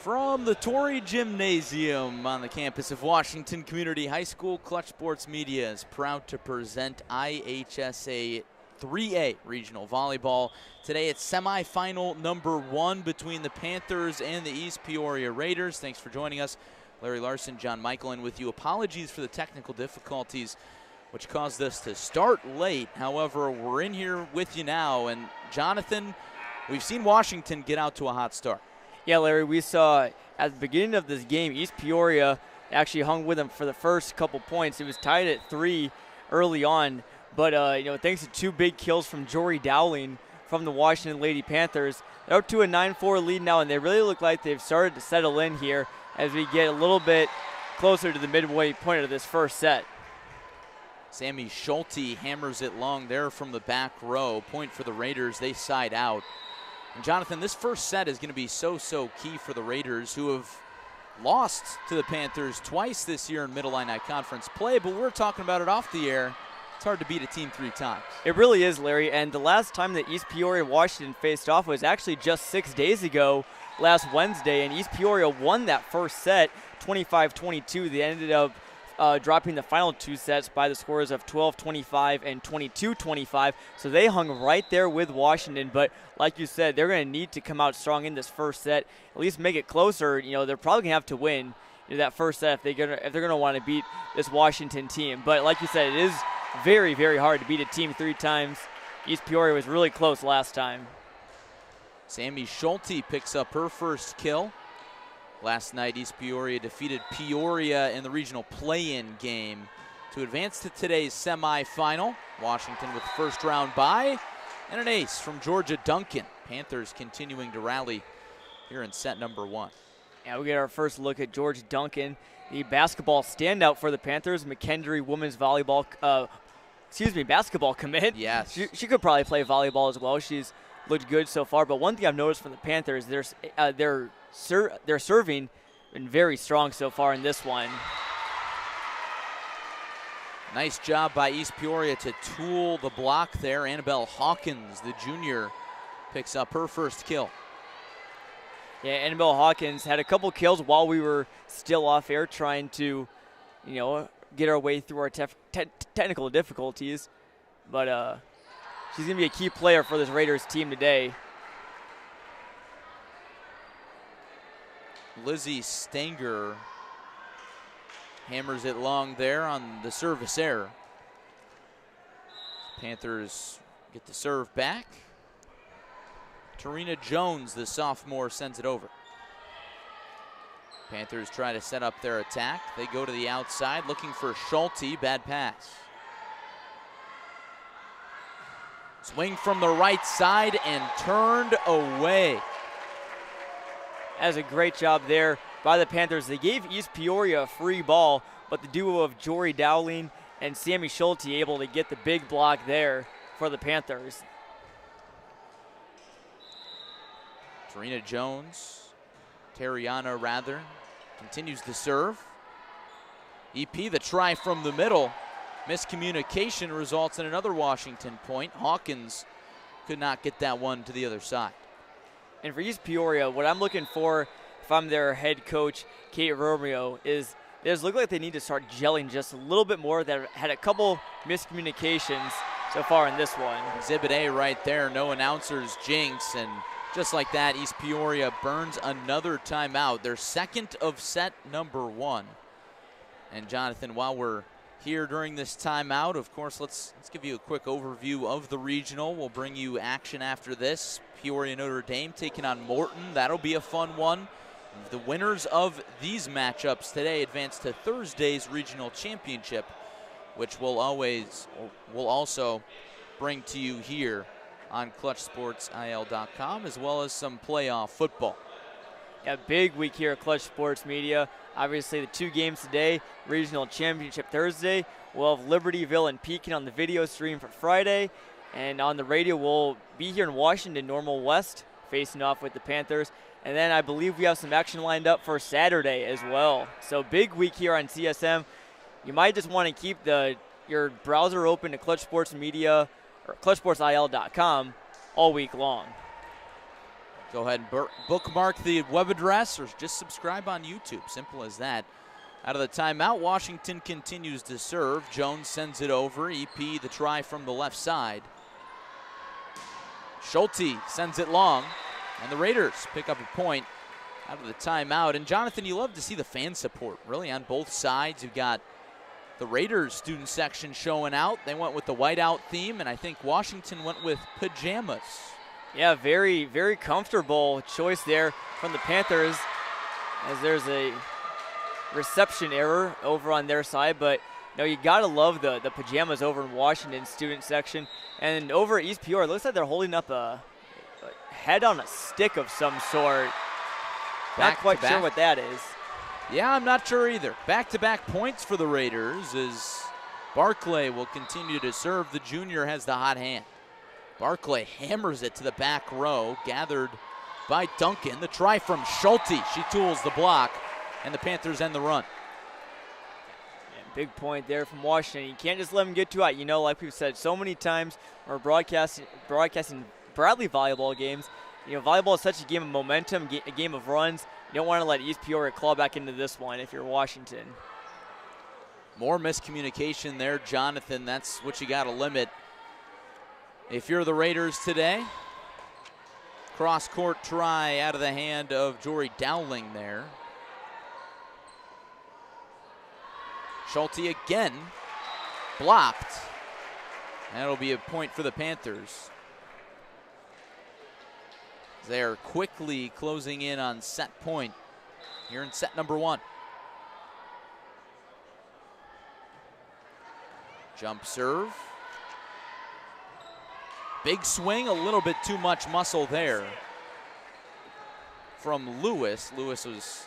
From the Torrey Gymnasium on the campus of Washington Community High School, Clutch Sports Media is proud to present IHSA 3A Regional Volleyball. Today it's semifinal number 1 between the Panthers and the East Peoria Raiders. Thanks for joining us. Larry Larson, John Michaelin with you. Apologies for the technical difficulties which caused us to start late. However, we're in here with you now. And Jonathan, we've seen Washington get out to a hot start. Yeah, Larry, we saw at the beginning of this game, East Peoria actually hung with them for the first couple points. It was tied at 3 early on, but thanks to 2 big kills from Jory Dowling from the Washington Lady Panthers, they're up to a 9-4 lead now, and they really look like they've started to settle in here as we get a little bit closer to the midway point of this first set. Sammy Schulte hammers it long there from the back row. Point for the Raiders. They side out. And Jonathan, this first set is going to be so key for the Raiders, who have lost to the Panthers twice this year in Middle Illini Conference play, but we're talking about it off the air. It's hard to beat a team 3 times. It really is, Larry, and the last time that East Peoria and Washington faced off was actually just 6 days ago, last Wednesday, and East Peoria won that first set 25-22. They ended up dropping the final 2 sets by the scores of 12-25 and 22-25. So they hung right there with Washington. But like you said, they're going to need to come out strong in this first set, at least make it closer. They're probably going to have to win that first set if they're going to want to beat this Washington team. But like you said, it is very, very hard to beat a team 3 times. East Peoria was really close last time. Sammy Schulte picks up her first kill. Last night, East Peoria defeated Peoria in the regional play-in game to advance to today's semifinal. Washington with the first round bye and an ace from Georgia Duncan. Panthers continuing to rally here in set number 1. Yeah, we get our first look at Georgia Duncan, the basketball standout for the Panthers, McKendree women's basketball commit. Yes. She could probably play volleyball as well. She's looked good so far. But one thing I've noticed from the Panthers, they're serving been very strong so far in this one. Nice job by East Peoria to tool the block there. Annabelle Hawkins, the junior, picks up her first kill. Yeah, Annabelle Hawkins had a couple kills while we were still off air trying to, get our way through our technical difficulties. But she's going to be a key player for this Raiders team today. Lizzie Stanger hammers it long there on the service error. Panthers get the serve back. Tarina Jones, the sophomore, sends it over. Panthers try to set up their attack. They go to the outside looking for Schulte. Bad pass. Swing from the right side and turned away. That was a great job there by the Panthers. They gave East Peoria a free ball, but the duo of Jory Dowling and Sammy Schulte able to get the big block there for the Panthers. Tarina Jones, Terriana rather, continues to serve. EP, the try from the middle. Miscommunication results in another Washington point. Hawkins could not get that one to the other side. And for East Peoria, what I'm looking for, if I'm their head coach, Kate Romeo, is they just look like they need to start gelling just a little bit more. They've had a couple miscommunications so far in this one. Exhibit A right there, no announcers jinx, and just like that, East Peoria burns another timeout. Their second of set number 1. And Jonathan, while we're here during this timeout, of course, let's give you a quick overview of the regional. We'll bring you action after this. Peoria Notre Dame taking on Morton. That'll be a fun one. The winners of these matchups today advance to Thursday's regional championship, which we'll also bring to you here on ClutchSportsIL.com, as well as some playoff football. Yeah, big week here at Clutch Sports Media. Obviously, the 2 games today, regional championship Thursday. We'll have Libertyville and Pekin on the video stream for Friday. And on the radio, we'll be here in Washington, Normal West, facing off with the Panthers. And then I believe we have some action lined up for Saturday as well. So big week here on CSM. You might just want to keep your browser open to Clutch Sports Media or ClutchSportsIL.com all week long. Go ahead and bookmark the web address or just subscribe on YouTube. Simple as that. Out of the timeout, Washington continues to serve. Jones sends it over. EP the try from the left side. Schulte sends it long, and the Raiders pick up a point out of the timeout. And Jonathan, you love to see the fan support, really, on both sides. You've got the Raiders student section showing out. They went with the whiteout theme, and I think Washington went with pajamas. Yeah, very, very comfortable choice there from the Panthers, as there's a reception error over on their side, but you gotta love the pajamas over in Washington student section. And over at East Peoria, it looks like they're holding up a head on a stick of some sort. Not quite sure what that is. Yeah, I'm not sure either. Back-to-back points for the Raiders as Barclay will continue to serve. The junior has the hot hand. Barclay hammers it to the back row, gathered by Duncan. The try from Schulte. She tools the block, and the Panthers end the run. And big point there from Washington. You can't just let them get too hot. Like we've said so many times, we're broadcasting Bradley volleyball games. Volleyball is such a game of momentum, a game of runs. You don't want to let East Peoria claw back into this one if you're Washington. More miscommunication there, Jonathan. That's what you got to limit if you're the Raiders today. Cross-court try out of the hand of Jory Dowling there. Schulte again blocked. That'll be a point for the Panthers. They're quickly closing in on set point here in set number 1. Jump serve. Big swing, a little bit too much muscle there from Lewis. Lewis was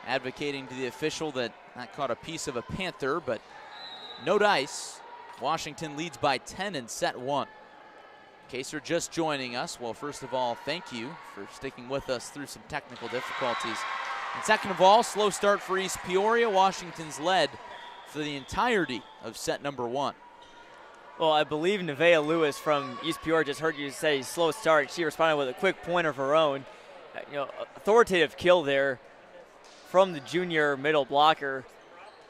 advocating to the official that caught a piece of a Panther, but no dice. Washington leads by 10 in set 1. In case you're just joining us, well, first of all, thank you for sticking with us through some technical difficulties. And second of all, slow start for East Peoria. Washington's led for the entirety of set number 1. Well, I believe Nevaeh Lewis from East Peoria just heard you say slow start. She responded with a quick point of her own. Authoritative kill there from the junior middle blocker.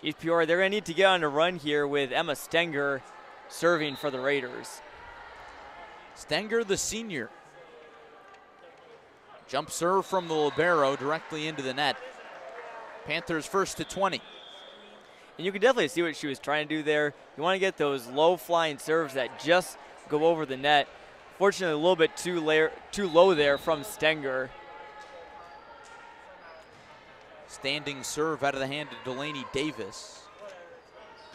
East Peoria, they're going to need to get on a run here with Emma Stenger serving for the Raiders. Stenger, the senior. Jump serve from the libero directly into the net. Panthers first to 20. And you can definitely see what she was trying to do there. You want to get those low-flying serves that just go over the net. Fortunately, a little bit too low there from Stenger. Standing serve out of the hand of Delaney Davis.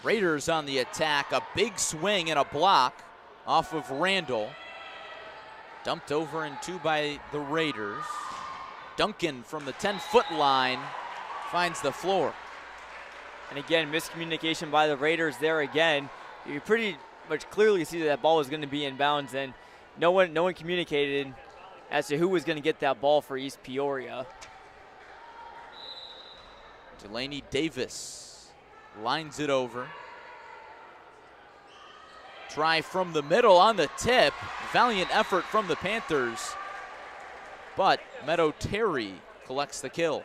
Raiders on the attack. A big swing and a block off of Randall. Dumped over and 2 by the Raiders. Duncan from the 10-foot line finds the floor. And again, miscommunication by the Raiders there again. You pretty much clearly see that ball was going to be in bounds, and no one communicated as to who was going to get that ball for East Peoria. Delaney Davis lines it over. Try from the middle on the tip. Valiant effort from the Panthers, but Meadow Terry collects the kill.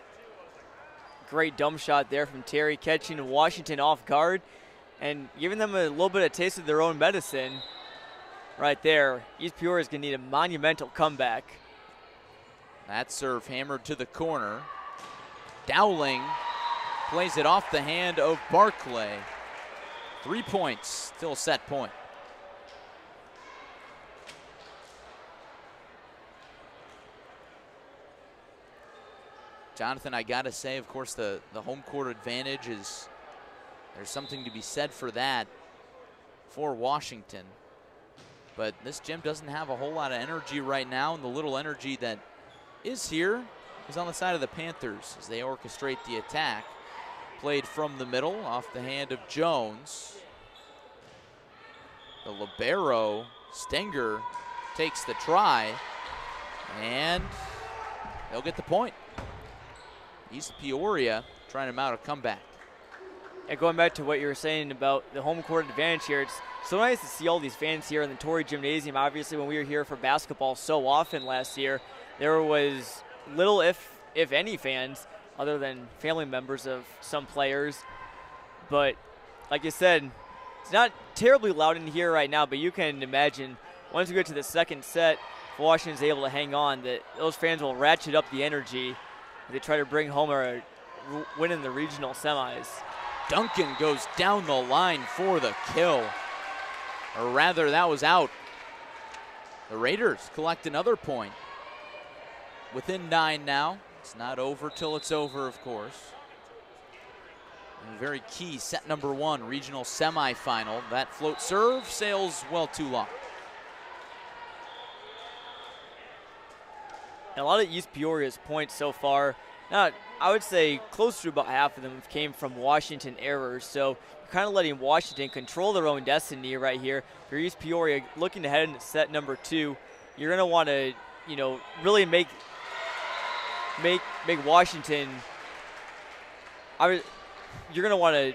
Great dump shot there from Terry, catching Washington off guard and giving them a little bit of taste of their own medicine right there. East Peoria is going to need a monumental comeback. That serve hammered to the corner. Dowling plays it off the hand of Barclay. 3 points, still set point. Jonathan, I gotta say, of course, the home court advantage is, there's something to be said for that for Washington. But this gym doesn't have a whole lot of energy right now, and the little energy that is here is on the side of the Panthers as they orchestrate the attack. Played from the middle, off the hand of Jones. The libero, Stenger, takes the try, and they'll get the point. East Peoria trying to mount a comeback. And going back to what you were saying about the home court advantage here, it's so nice to see all these fans here in the Torrey Gymnasium. Obviously, when we were here for basketball so often last year, there was little, if any, fans other than family members of some players. But like I said, it's not terribly loud in here right now, but you can imagine once we get to the second set, if Washington's able to hang on, that those fans will ratchet up the energy as they try to bring home a win in the regional semis. Duncan goes down the line for the kill. Or rather, that was out. The Raiders collect another point. Within 9 now. It's not over till it's over, of course. And very key set number 1, regional semifinal. That float serve sails well too long. And a lot of East Peoria's points so far, I would say close to about half of them came from Washington errors. So you're kind of letting Washington control their own destiny right here. For East Peoria, looking to head into set number 2, you're going to want to, really make Washington. You're going to want to.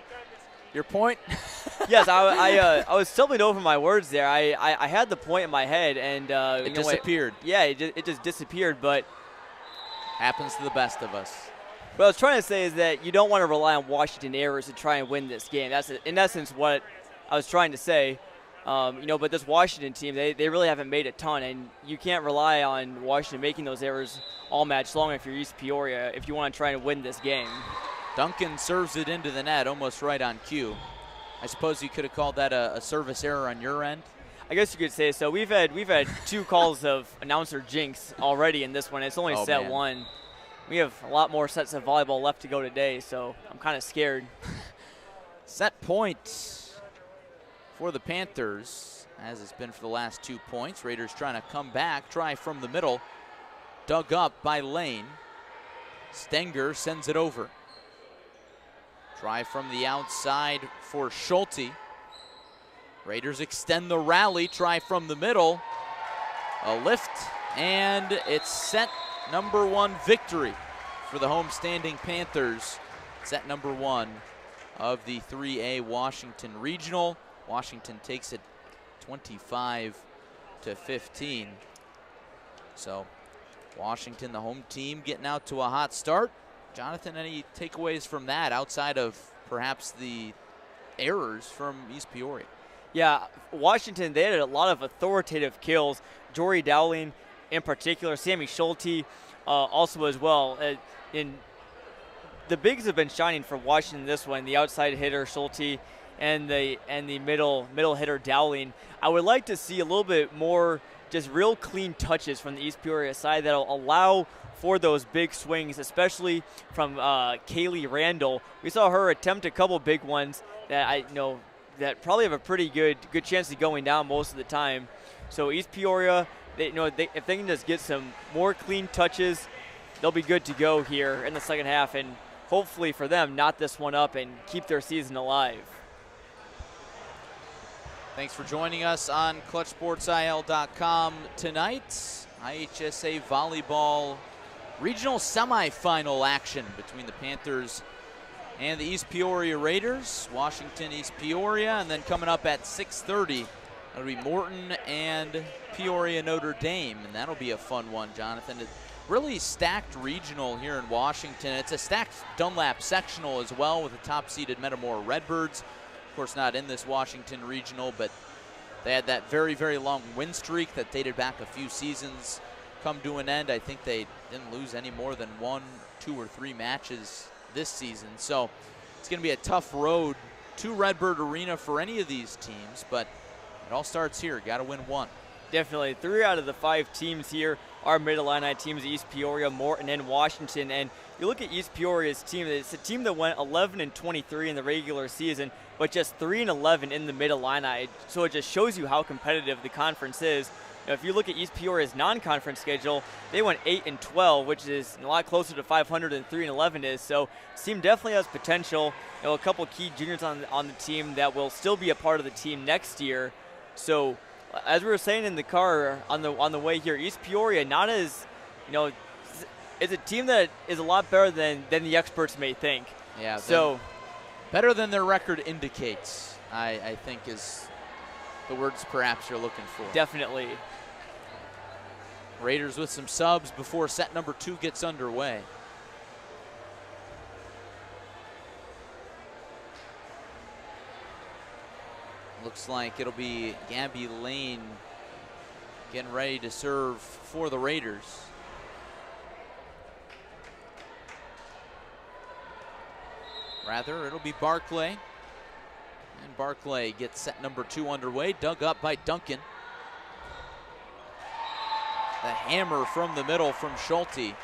Your point? Yes, I was stumbling over my words there. I had the point in my head, and it disappeared. It just disappeared, but happens to the best of us. What I was trying to say is that you don't want to rely on Washington errors to try and win this game. That's in essence what I was trying to say. But this Washington team, they really haven't made a ton, and you can't rely on Washington making those errors all match long if you're East Peoria if you want to try and win this game. Duncan serves it into the net almost right on cue. I suppose you could have called that a service error on your end. I guess you could say so. We've had 2 calls of announcer jinx already in this one. It's only set 1. We have a lot more sets of volleyball left to go today, so I'm kind of scared. Set point for the Panthers, as it's been for the last 2 points. Raiders trying to come back, try from the middle. Dug up by Lane. Stenger sends it over. Try from the outside for Schulte. Raiders extend the rally, try from the middle. A lift, and it's set number 1 victory for the homestanding Panthers. Set number 1 of the 3A Washington Regional. Washington takes it 25-15. So Washington, the home team, getting out to a hot start. Jonathan, any takeaways from that outside of perhaps the errors from East Peoria? Yeah, Washington, they had a lot of authoritative kills. Jory Dowling in particular, Sammy Schulte also as well. The bigs have been shining for Washington this one, the outside hitter Schulte and the middle hitter Dowling. I would like to see a little bit more just real clean touches from the East Peoria side that'll allow for those big swings, especially from Kaylee Randall. We saw her attempt a couple big ones that that probably have a pretty good chance of going down most of the time. So East Peoria, if they can just get some more clean touches, they'll be good to go here in the second half, and hopefully for them, knot this one up and keep their season alive. Thanks for joining us on ClutchSportsIL.com tonight. IHSA Volleyball Regional Semifinal action between the Panthers and the East Peoria Raiders. Washington, East Peoria, and then coming up at 6:30, that'll be Morton and Peoria Notre Dame, and that'll be a fun one, Jonathan. It's really stacked regional here in Washington. It's a stacked Dunlap sectional as well with the top-seeded Metamora Redbirds. Of course, not in this Washington regional, but they had that very, very long win streak that dated back a few seasons come to an end. I think they didn't lose any more than 1, 2, or 3 matches this season. So it's going to be a tough road to Redbird Arena for any of these teams, but it all starts here. Got to win 1. Definitely. 3 out of the 5 teams here are Mid-Illini teams, East Peoria, Morton, and Washington. And you look at East Peoria's team, it's a team that went 11-23 in the regular season, but just 3-11 in the Mid-Illini. So it just shows you how competitive the conference is. Now, if you look at East Peoria's non-conference schedule, they went 8-12, which is a lot closer to 500 than 3-11 is. So this team definitely has potential. A couple key juniors on the team that will still be a part of the team next year. So as we were saying in the car on the way here, East Peoria not as, it's a team that is a lot better than the experts may think. Yeah. So better than their record indicates, I think, is the words perhaps you're looking for. Definitely. Raiders with some subs before set number 2 gets underway. Looks like it'll be Gabby Lane getting ready to serve for the Raiders. Rather, it'll be Barclay. And Barclay gets set number 2 underway, dug up by Duncan. The hammer from the middle from Schulte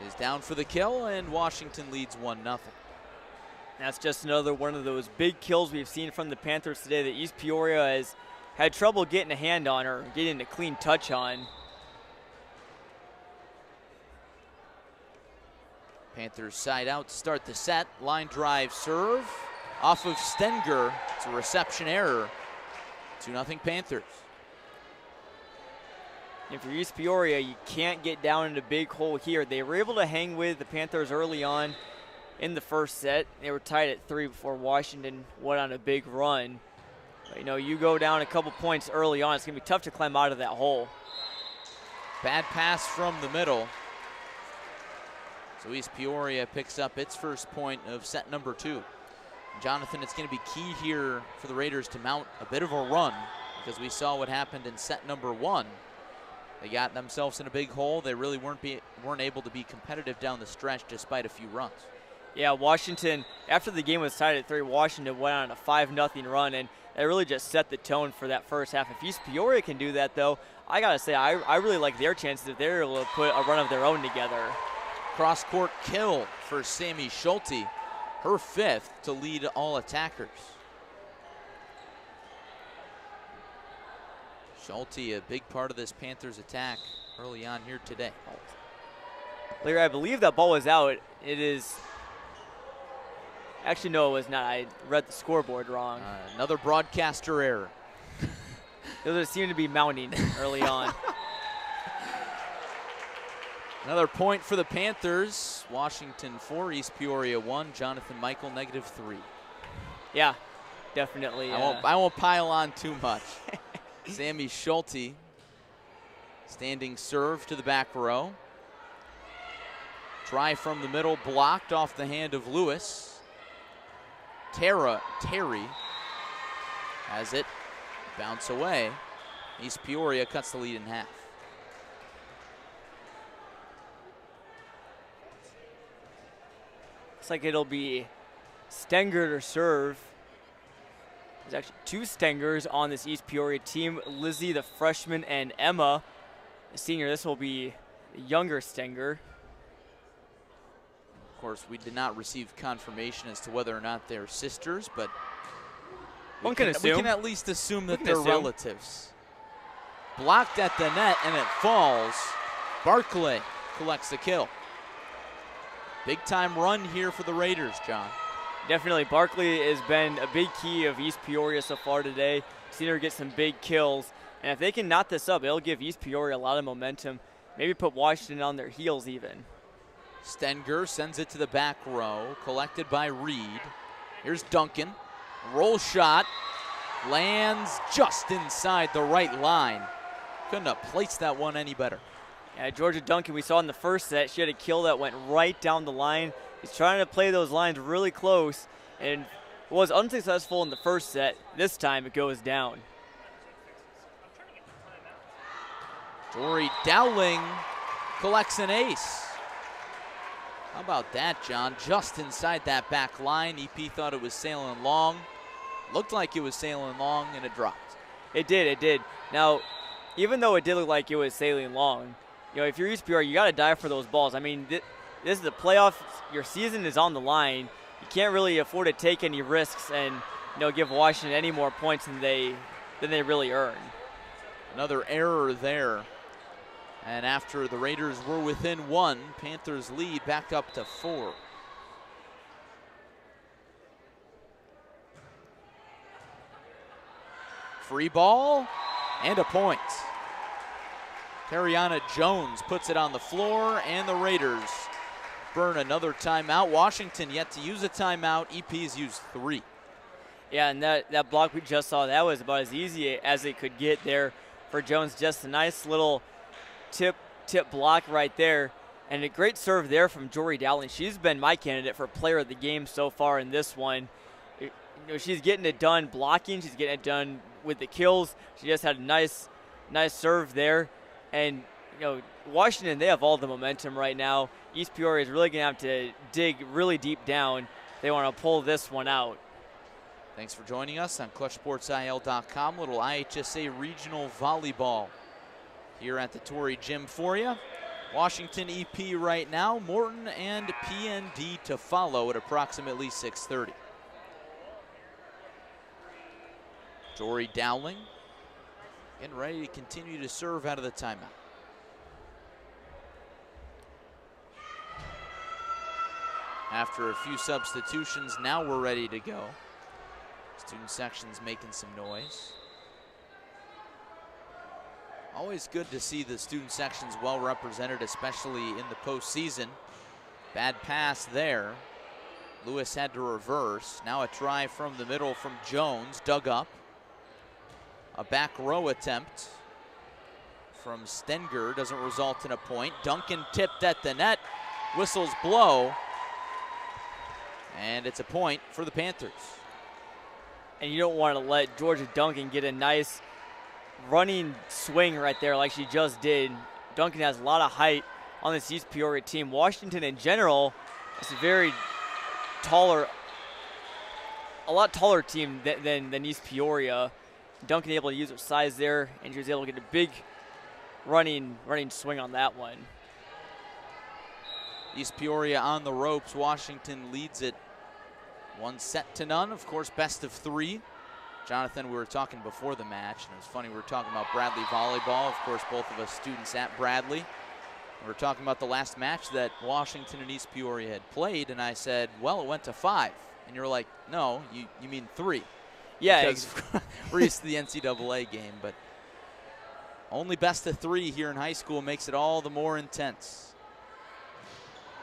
is down for the kill, and Washington leads 1-0. That's just another one of those big kills we've seen from the Panthers today that East Peoria has had trouble getting a hand on or getting a clean touch on. Panthers side out to start the set. Line drive serve off of Stenger. It's a reception error. 2-0 Panthers. And for East Peoria, you can't get down in a big hole here. They were able to hang with the Panthers early on in the first set. They were tied at 3 before Washington went on a big run. But, you know, you go down a couple points early on, it's going to be tough to climb out of that hole. Bad pass from the middle. So East Peoria picks up its first point of set number 2. Jonathan, it's going to be key here for the Raiders to mount a bit of a run, because we saw what happened in set number 1. They got themselves in a big hole. They really weren't able to be competitive down the stretch despite a few runs. Yeah, Washington, after the game was tied at 3, Washington went on a 5-0 run, and it really just set the tone for that first half. If East Peoria can do that, though, I got to say, I really like their chances if they're able to put a run of their own together. Cross-court kill for Sammy Schulte, her 5th to lead all attackers. Schulte, a big part of this Panthers attack early on here today. Larry, I believe that ball was out. It is. Actually, no, it was not. I read the scoreboard wrong. Another broadcaster error. Those seem to be mounting early on. Another point for the Panthers. Washington 4, East Peoria 1. Jonathan Michael -3. Yeah, definitely. I won't pile on too much. Sammy Schulte, standing serve to the back row. Try from the middle, blocked off the hand of Lewis. Terry has it, bounce away. East Peoria cuts the lead in half. Looks like it'll be Stenger to serve. There's actually 2 Stengers on this East Peoria team. Lizzie, the freshman, and Emma, the senior. This will be the younger Stenger. Of course, we did not receive confirmation as to whether or not they're sisters, but we can at least assume that they're relatives. Blocked at the net, and it falls. Barclay collects the kill. Big time run here for the Raiders, John. Definitely, Barclay has been a big key of East Peoria so far today. Seen her get some big kills, and if they can knot this up, it'll give East Peoria a lot of momentum. Maybe put Washington on their heels even. Stenger sends it to the back row, collected by Reed. Here's Duncan, roll shot, lands just inside the right line. Couldn't have placed that one any better. Yeah, Georgia Duncan, we saw in the first set, she had a kill that went right down the line. He's trying to play those lines really close and was unsuccessful in the first set. This time it goes down. Dory Dowling collects an ace. How about that, John? Just inside that back line. EP thought it was sailing long. Looked like it was sailing long, and it dropped. It did. Now, even though it did look like it was sailing long, you know, if you're East Peoria, you got to dive for those balls. I mean, this is the playoff. Your season is on the line. You can't really afford to take any risks and, you know, give Washington any more points than they really earn. Another error there. And after the Raiders were within 1, Panthers lead back up to 4. Free ball and a point. Tariana Jones puts it on the floor, and the Raiders burn another timeout. Washington yet to use a timeout. EP's used 3. Yeah, and that block we just saw, that was about as easy as it could get there for Jones. Just a nice little tip block right there. And a great serve there from Jory Dowling. She's been my candidate for player of the game so far in this one. She's getting it done blocking. She's getting it done with the kills. She just had a nice serve there. And, Washington, they have all the momentum right now. East Peoria is really going to have to dig really deep down. They want to pull this one out. Thanks for joining us on ClutchSportsIL.com. Little IHSA regional volleyball here at the Torrey Gym for you. Washington EP right now, Morton and PND to follow at approximately 6:30. Jory Dowling getting ready to continue to serve out of the timeout. After a few substitutions, now we're ready to go. Student section's making some noise. Always good to see the student sections well represented, especially in the postseason. Bad pass there. Lewis had to reverse. Now a try from the middle from Jones, dug up. A back row attempt from Stenger doesn't result in a point. Duncan tipped at the net. Whistles blow. And it's a point for the Panthers. And you don't want to let Georgia Duncan get a nice running swing right there like she just did. Duncan has a lot of height on this East Peoria team. Washington in general is a very taller, a lot taller team than East Peoria. Duncan able to use her size there, and she was able to get a big running swing on that one. East Peoria on the ropes. Washington leads it 1-0. Of course, best of 3. Jonathan, we were talking before the match, and it was funny, we were talking about Bradley volleyball. Of course, both of us students at Bradley. We were talking about the last match that Washington and East Peoria had played, and I said, well, it went to 5. And you're like, no, you mean 3. Yeah. Because we're used to the NCAA game, but only best of 3 here in high school makes it all the more intense.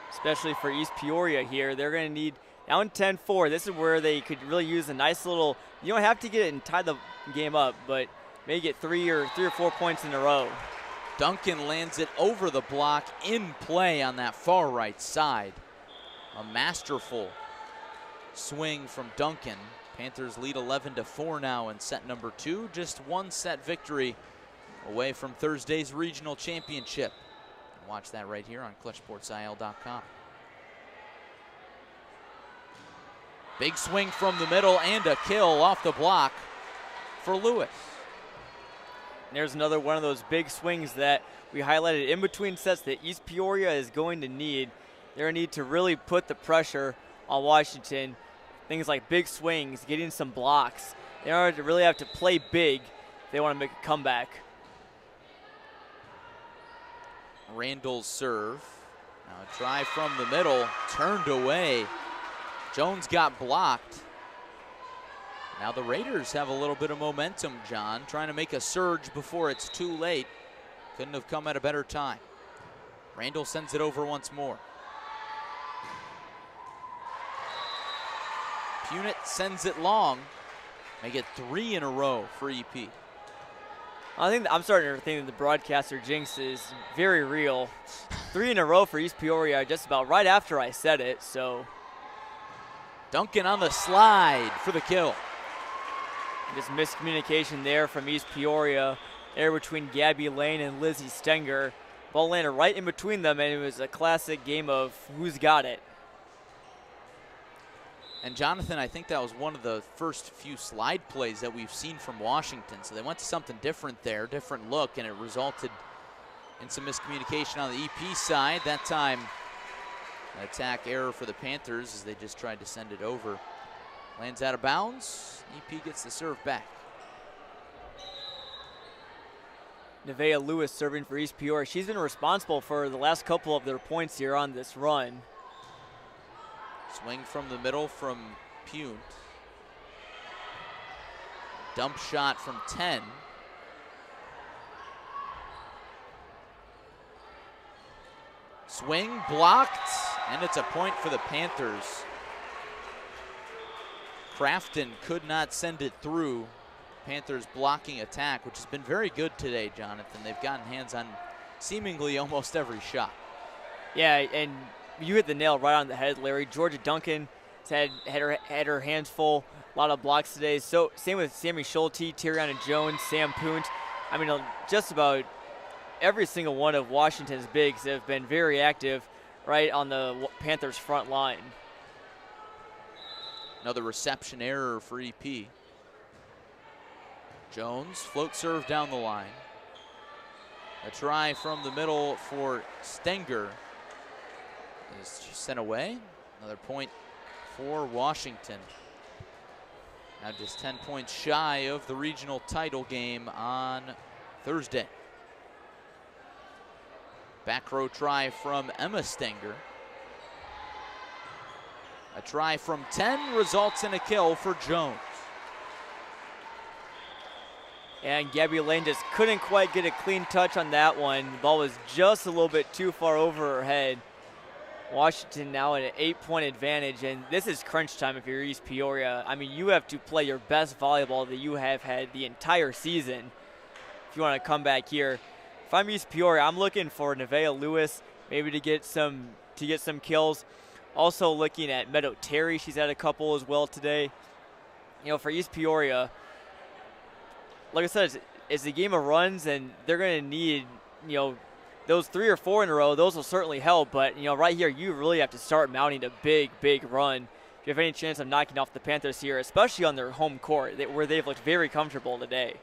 Especially for East Peoria here. They're going to need, down 10-4, this is where they could really use a nice little, you don't have to get it and tie the game up, but maybe get 3 or 4 points in a row. Duncan lands it over the block in play on that far right side. A masterful swing from Duncan. Panthers lead 11-4 now in set number 2. Just 1 set victory away from Thursday's regional championship. Watch that right here on ClutchSportsIL.com. Big swing from the middle and a kill off the block for Lewis. And there's another one of those big swings that we highlighted in between sets that East Peoria is going to need. They're going to need to really put the pressure on Washington. Things like big swings, getting some blocks. They really have to play big if they want to make a comeback. Randall's serve. Now a try from the middle, turned away. Jones got blocked. Now the Raiders have a little bit of momentum, John, trying to make a surge before it's too late. Couldn't have come at a better time. Randall sends it over once more. Punit sends it long. Make it 3 in a row for EP. I'm starting to think that the broadcaster jinx is very real. 3 in a row for East Peoria just about right after I said it, so. Duncan on the slide for the kill. Just miscommunication there from East Peoria. There between Gabby Lane and Lizzie Stenger. Ball landed right in between them, and it was a classic game of who's got it. And Jonathan, I think that was one of the first few slide plays that we've seen from Washington. So they went to something different there, different look, and it resulted in some miscommunication on the EP side. That time, an attack error for the Panthers as they just tried to send it over. Lands out of bounds. EP gets the serve back. Nevaeh Lewis serving for East Peoria. She's been responsible for the last couple of their points here on this run. Swing from the middle from Punt. Dump shot from 10. Swing blocked, and it's a point for the Panthers. Crafton could not send it through Panthers blocking attack, which has been very good today, Jonathan. They've gotten hands on seemingly almost every shot. Yeah, and you hit the nail right on the head, Larry. Georgia Duncan has had her hands full. A lot of blocks today. So same with Sammy Schulte, Tiriana Jones, Sam Punt. I mean, just about every single one of Washington's bigs have been very active right on the Panthers' front line. Another reception error for EP. Jones, float serve down the line. A try from the middle for Stenger. Is sent away. Another point for Washington. Now just 10 points shy of the regional title game on Thursday. Back row try from Emma Stenger. A try from 10 results in a kill for Jones. And Gabby Lane just couldn't quite get a clean touch on that one. The ball was just a little bit too far over her head. Washington now at an 8-point advantage, and this is crunch time if you're East Peoria. I mean, you have to play your best volleyball that you have had the entire season if you want to come back here. If I'm East Peoria, I'm looking for Nevaeh Lewis maybe to get some kills. Also looking at Meadow Terry. She's had a couple as well today. You know, for East Peoria, like I said, it's a game of runs, and they're going to need, you know, those 3 or 4 in a row. Those will certainly help, but, you know, right here, you really have to start mounting a big, big run if you have any chance of knocking off the Panthers here, especially on their home court, where they've looked very comfortable today.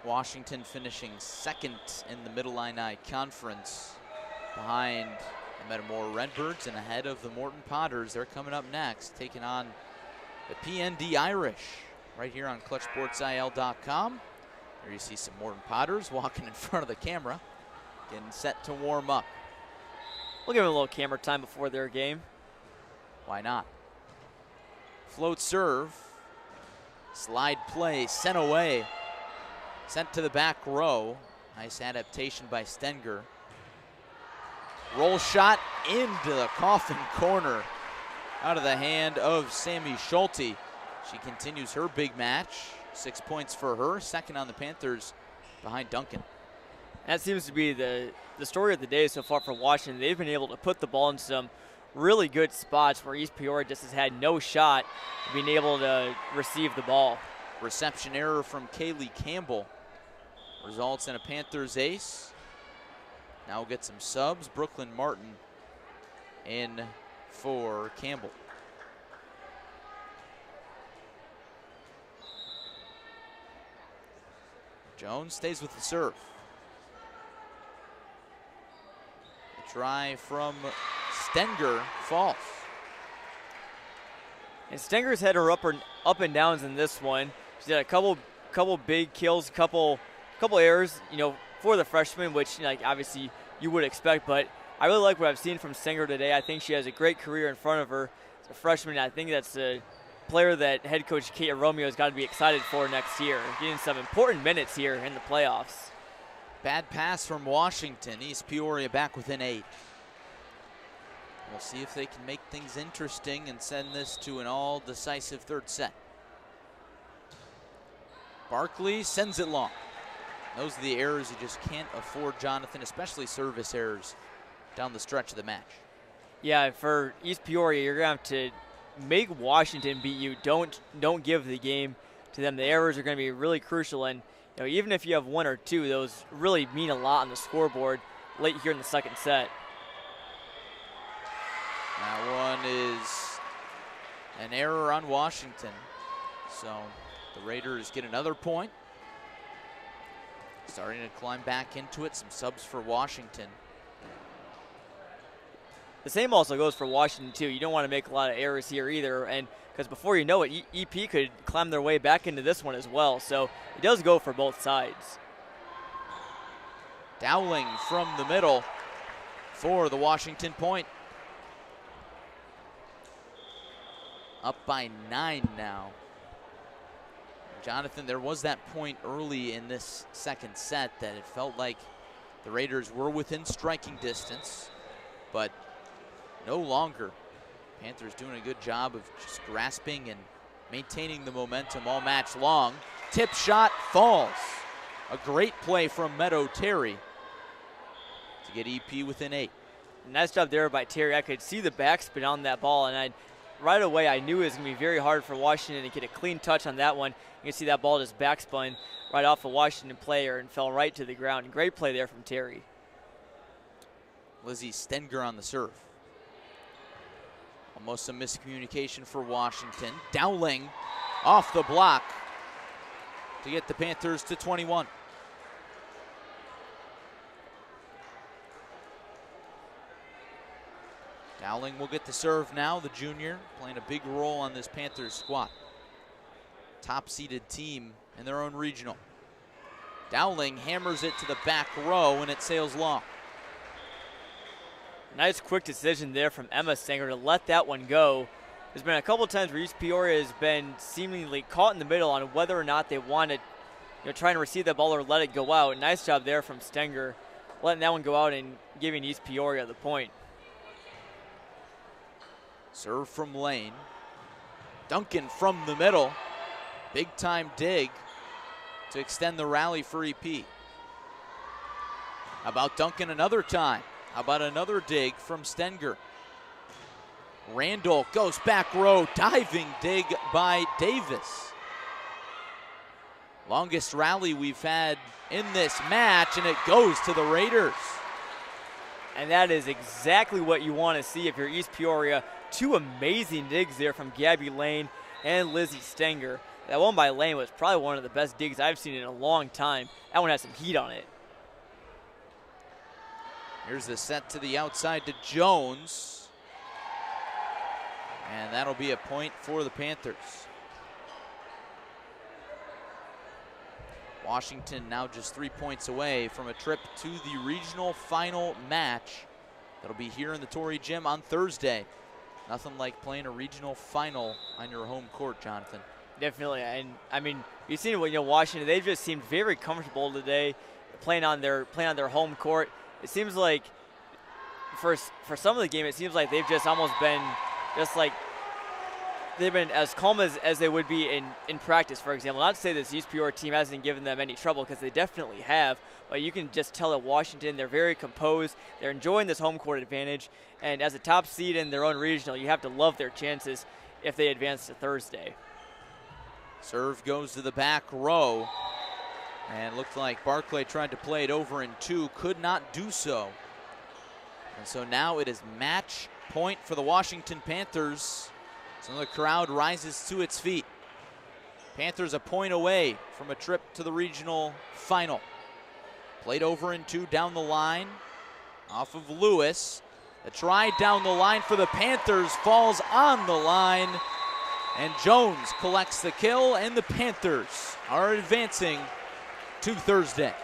Washington finishing second in the Middle Illini Conference behind the Metamora Redbirds and ahead of the Morton Potters. They're coming up next, taking on the PND Irish right here on ClutchSportsIL.com. There you see some Morton Potters walking in front of the camera, getting set to warm up. We'll give them a little camera time before their game. Why not? Float serve, slide play, sent away, sent to the back row. Nice adaptation by Stenger. Roll shot into the coffin corner out of the hand of Sammy Schulte. She continues her big match. 6 points for her, second on the Panthers behind Duncan. That seems to be the story of the day so far for Washington. They've been able to put the ball in some really good spots where East Peoria just has had no shot of being able to receive the ball. Reception error from Kaylee Campbell results in a Panthers ace. Now we'll get some subs. Brooklyn Martin in for Campbell. Jones stays with the serve. The try from Stenger falls. And Stenger's had her up and downs in this one. She's had a couple big kills, couple errors, you know, for the freshman, which, you know, like, obviously you would expect. But I really like what I've seen from Stenger today. I think she has a great career in front of her as a freshman. I think that's a player that head coach Kate Romeo has got to be excited for next year, getting some important minutes here in the playoffs. Bad pass from Washington. East Peoria back within 8. We'll see if they can make things interesting and send this to an all-decisive third set. Barkley sends it long. Those are the errors you just can't afford, Jonathan, especially service errors down the stretch of the match. Yeah, for East Peoria, you're going to have to make Washington beat you. Don't give the game to them. The errors are going to be really crucial, and, you know, even if you have 1 or 2, those really mean a lot on the scoreboard late here in the second set. That one is an error on Washington. So the Raiders get another point. Starting to climb back into it. Some subs for Washington. The same also goes for Washington, too. You don't want to make a lot of errors here either, and because before you know it, EP could climb their way back into this one as well. So it does go for both sides. Dowling from the middle for the Washington point. Up by 9 now. Jonathan, there was that point early in this second set that it felt like the Raiders were within striking distance, but no longer. Panthers doing a good job of just grasping and maintaining the momentum all match long. tip shot falls. A great play from Meadow Terry to get EP within 8. Nice job there by Terry. I could see the backspin on that ball, and right away I knew it was going to be very hard for Washington to get a clean touch on that one. You can see that ball just backspun right off a Washington player and fell right to the ground. Great play there from Terry. Lizzie Stenger on the serve. Almost a miscommunication for Washington. Dowling off the block to get the Panthers to 21. Dowling will get the serve now, the junior, playing a big role on this Panthers squad. Top-seeded team in their own regional. Dowling hammers it to the back row, and it sails long. Nice quick decision there from Emma Stenger to let that one go. There's been a couple times where East Peoria has been seemingly caught in the middle on whether or not they want to try and receive that ball or let it go out. Nice job there from Stenger, letting that one go out and giving East Peoria the point. Serve from Lane. Duncan from the middle. Big time dig to extend the rally for EP. How about Duncan another time? How about another dig from Stenger? Randall goes back row, diving dig by Davis. Longest rally we've had in this match, and it goes to the Raiders. And that is exactly what you want to see if you're East Peoria. Two amazing digs there from Gabby Lane and Lizzie Stenger. That one by Lane was probably one of the best digs I've seen in a long time. That one has some heat on it. Here's the set to the outside to Jones. And that'll be a point for the Panthers. Washington now just 3 points away from a trip to the regional final match. That'll be here in the Torrey Gym on Thursday. Nothing like playing a regional final on your home court, Jonathan. Definitely, and I mean, you've seen Washington. They just seemed very comfortable today, playing on their home court. It seems like for some of the game, it seems like they've just almost been they've been as calm as they would be in practice, for example. Not to say this East Peoria team hasn't given them any trouble, because they definitely have, but you can just tell that Washington, they're very composed. They're enjoying this home court advantage, and as a top seed in their own regional, you have to love their chances if they advance to Thursday. Serve goes to the back row, and looked like Barclay tried to play it over in 2, could not do so. And so now it is match point for the Washington Panthers. So the crowd rises to its feet. Panthers a point away from a trip to the regional final. Played over in 2 down the line off of Lewis. The try down the line for the Panthers falls on the line, and Jones collects the kill, and the Panthers are advancing to Thursday.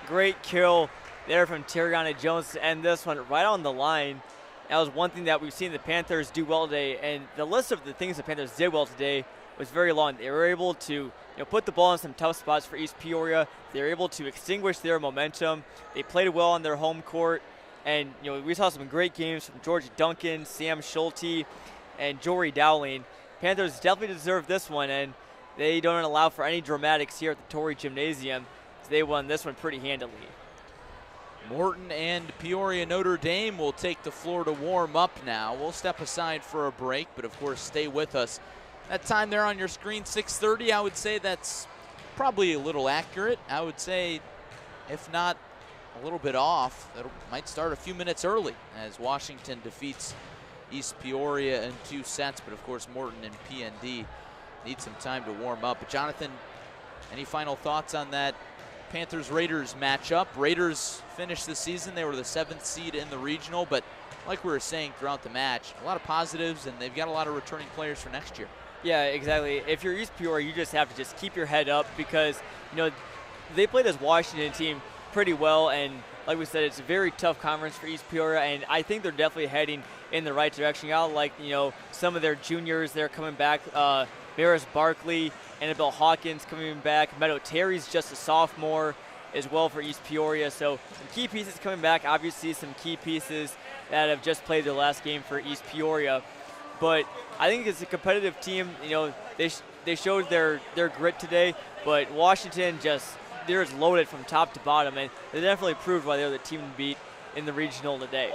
Great kill there from Terriana Jones to end this one right on the line. That was one thing that we've seen the Panthers do well today, and the list of the things the Panthers did well today was very long. They were able to put the ball in some tough spots for East Peoria. They were able to extinguish their momentum. They played well on their home court, and we saw some great games from Georgia Duncan, Sam Schulte, and Jory Dowling. Panthers definitely deserve this one, and they don't allow for any dramatics here at the Torrey Gymnasium. So they won this one pretty handily. Morton and Peoria Notre Dame will take the floor to warm up now. We'll step aside for a break, but of course stay with us. That time there on your screen, 6:30, I would say that's probably a little accurate. I would say, if not a little bit off, that might start a few minutes early as Washington defeats East Peoria in 2 sets, but of course Morton and PND need some time to warm up. But Jonathan, any final thoughts on that Panthers-Raiders matchup? Raiders finished the season. They were the 7th seed in the regional, but like we were saying throughout the match, a lot of positives, and they've got a lot of returning players for next year. Yeah, exactly. If you're East Peoria, you just have to keep your head up, because they played this Washington team pretty well, and like we said, it's a very tough conference for East Peoria, and I think they're definitely heading in the right direction. I like some of their juniors, they're coming back. Maris Barkley, Annabelle Hawkins coming back. Meadow Terry's just a sophomore as well for East Peoria. So some key pieces coming back. Obviously some key pieces that have just played their last game for East Peoria. But I think it's a competitive team. they showed their grit today, but Washington they're just loaded from top to bottom, and they definitely proved why they're the team to beat in the regional today.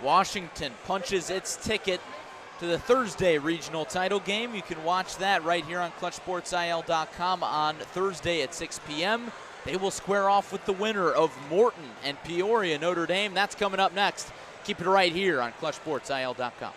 Washington punches its ticket to the Thursday regional title game. You can watch that right here on ClutchSportsIL.com on Thursday at 6 p.m. They will square off with the winner of Morton and Peoria Notre Dame. That's coming up next. Keep it right here on ClutchSportsIL.com.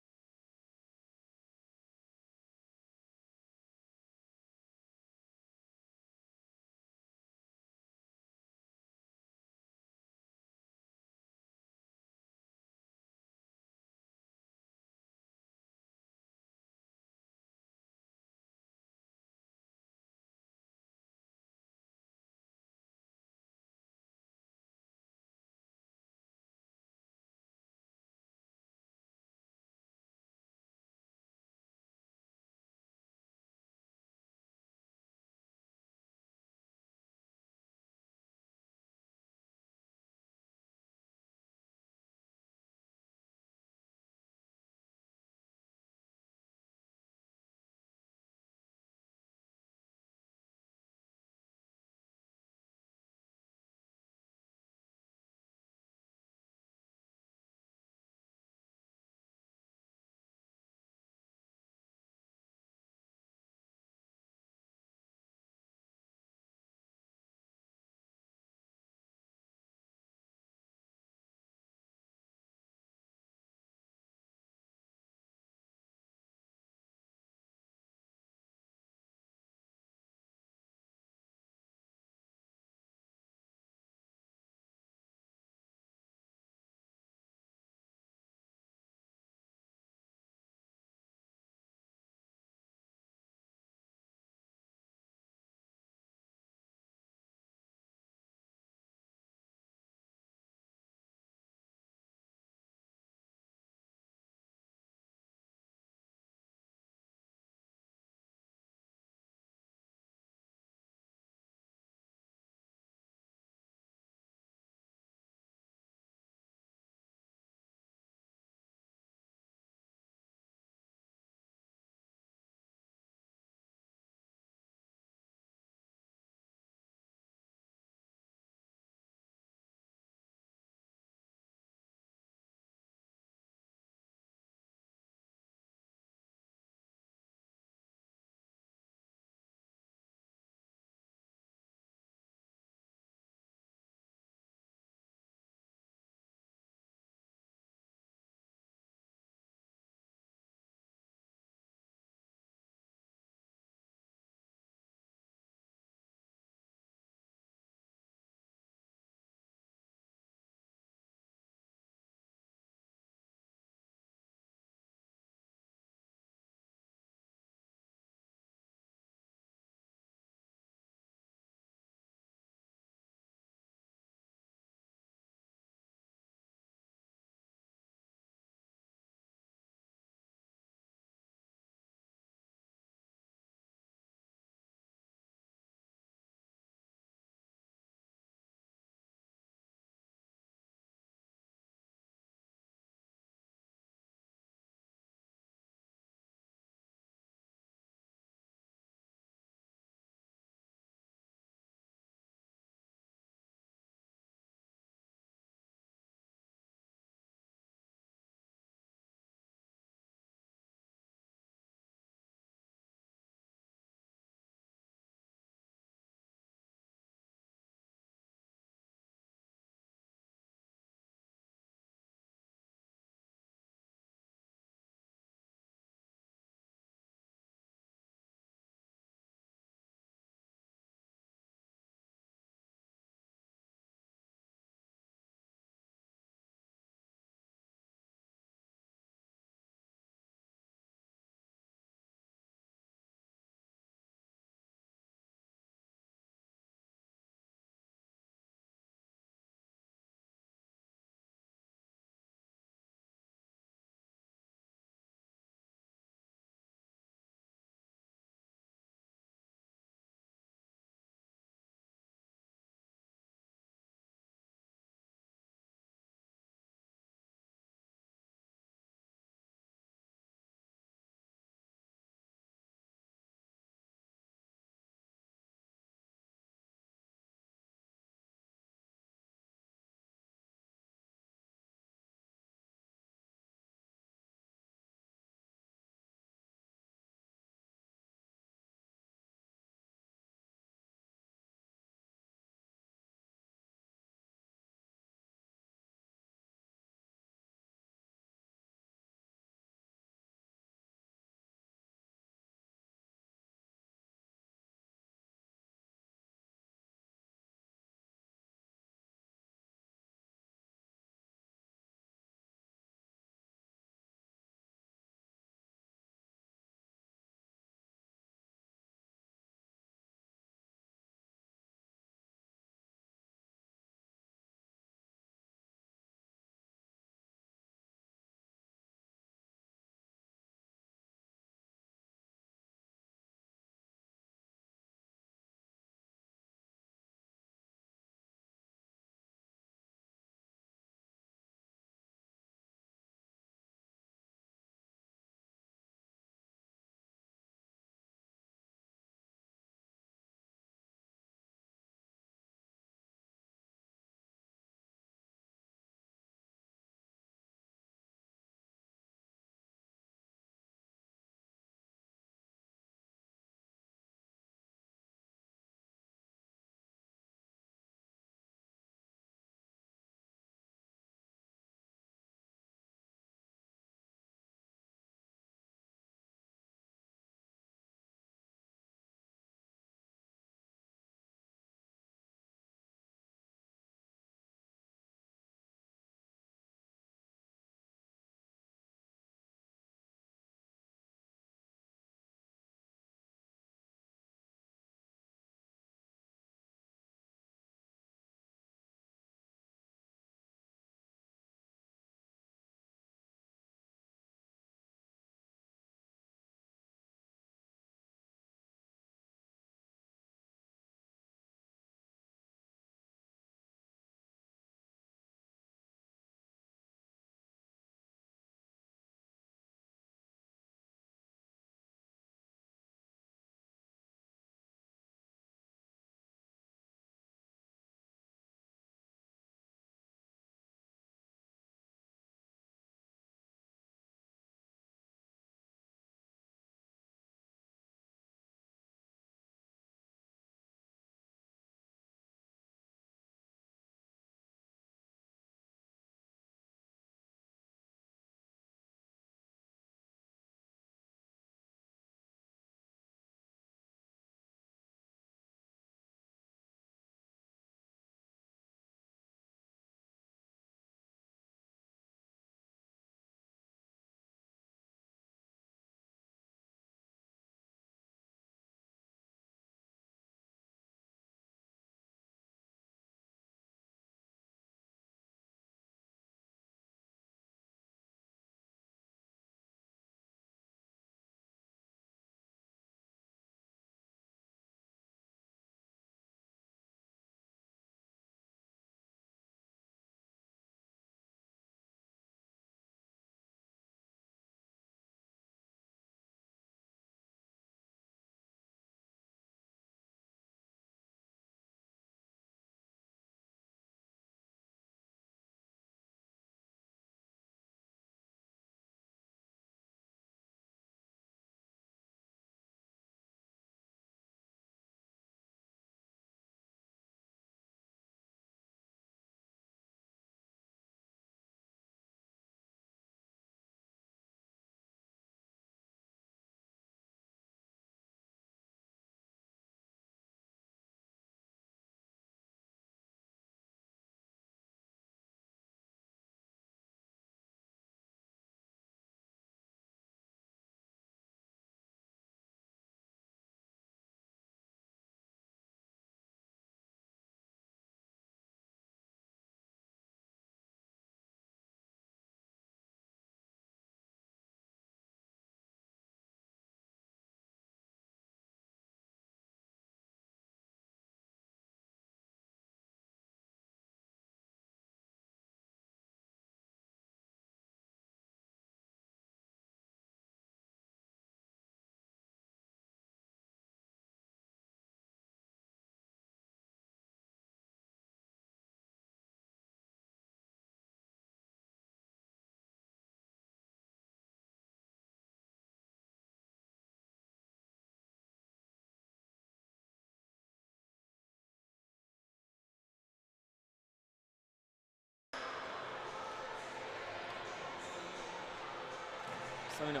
Let me know.